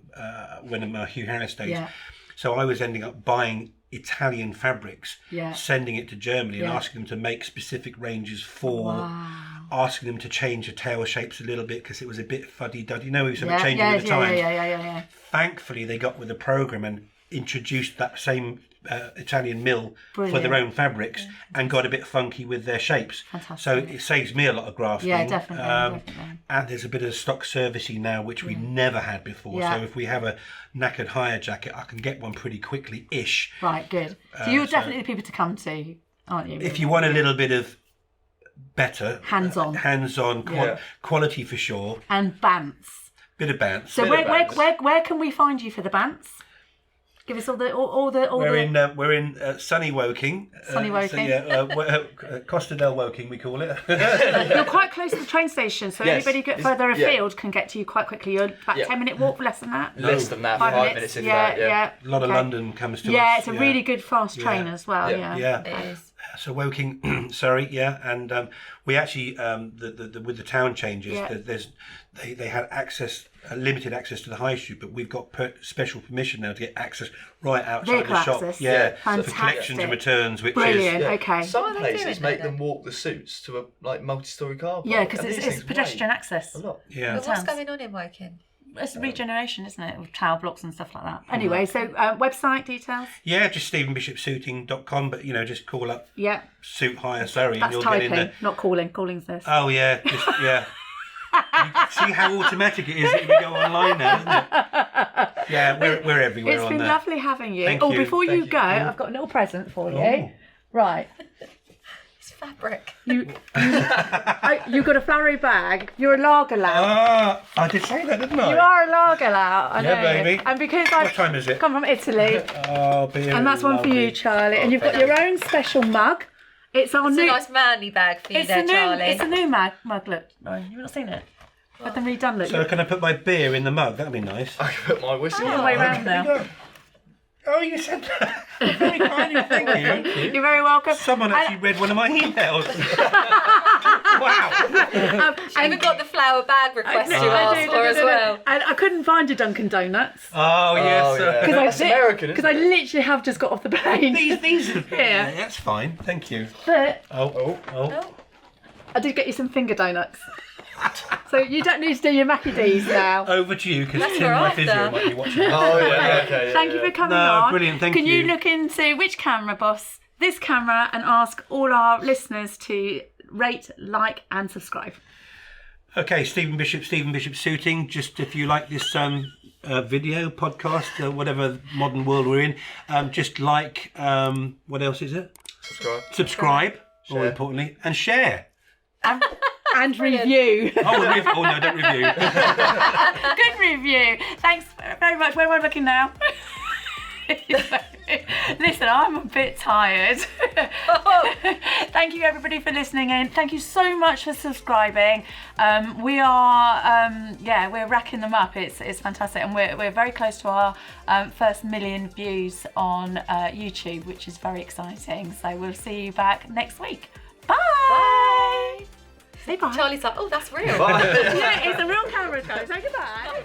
when my Hugh Harris days. Yeah. So I was ending up buying Italian fabrics, sending it to Germany and asking them to make specific ranges for. Asking them to change the tail shapes a little bit because it was a bit fuddy-duddy. You know, we were changing at the time. Yeah. Thankfully, they got with the program and introduced that same Italian mill for their own fabrics and got a bit funky with their shapes. Fantastic. So it saves me a lot of grafting. Yeah, definitely. And there's a bit of stock servicing now, which we never had before. So if we have a knackered hire jacket, I can get one pretty quickly-ish. Right, good. So you're definitely the people to come to, aren't you? If you want a little bit of better hands-on quality for sure, and bants, bit of bants. So where can we find you for the bants? Give us all the we're in sunny Woking. Sunny Woking. Costa del Woking we call it. You're quite close to the train station, so anybody get further afield can get to you quite quickly. You're about 10-minute walk, less than that. Less than that, 5 minutes if that. Yeah. A lot of London comes to us. Yeah, it's a really good fast train as well. Yeah. It is. So Woking, sorry, and we actually with the town changes, they had limited access to the high street, but we've got special permission now to get access right outside Vehicle the shop. access. For collections and returns, which Brilliant. is Okay. Some places make them walk the suites to a multi-storey car park. Yeah, because it's pedestrian access. A lot. Yeah. But what's going on in Woking? It's regeneration, isn't it? With tower blocks and stuff like that. Anyway, so website details? Yeah, just stephenbishopsuiting.com, but just call up suit hire Surrey That's and you'll typing, get in there. not calling. Calling's this. Oh yeah, You see how automatic it is that we go online now, isn't it? Yeah, we're everywhere It's on been that. lovely having you. Thank you. Before you Thank go, you. I've got a little present for you. Oh. Right. It's fabric. You got a flowery bag. You're a lager lad. I did say that, didn't I? You are a lager lad. I know. Yeah, baby. And because What I've time is it? come from Italy, Oh, beer and that's one for you, lovely. Charlie. And you've got your own special mug. It's our It's new. a nice manly bag for you there, Charlie. It's a new mug. Look, you've not seen it. But then redone. Look. So can I put my beer in the mug? That'd be nice. I can put my whiskey All the way round now. Oh, you said that. Very kind of thank you. You're very welcome. Someone actually read one of my emails. Wow. She even got the flower bag request you asked for as well. And I couldn't find your Dunkin' Donuts. Oh, yes. That's American, Because I literally have just got off the plane. These are... Yeah. That's fine. Thank you. But Oh. I did get you some finger donuts. So you don't need to do your Mackie D's now. Over to you, because That's Tim, for my after. physio, might be watching. Oh, yeah, okay. Thank you for coming No, on. brilliant, thank Can you you. look into which camera, boss? This camera, and ask all our listeners to rate, like, and subscribe. Okay, Stephen Bishop Suiting. Just if you like this video, podcast, whatever modern world we're in, just like, what else is it? Subscribe, more importantly, and share. And review. Oh, no, don't review. Good review. Thanks very much. Where am I looking now? Listen, I'm a bit tired. Thank you everybody for listening in. Thank you so much for subscribing. We are we're racking them up. It's fantastic, and we're very close to our first 1 million views on YouTube, which is very exciting. So we'll see you back next week. Bye. Say bye. Charlie's like, oh, that's real. Bye. Yeah, it's a real camera, guys. Say goodbye.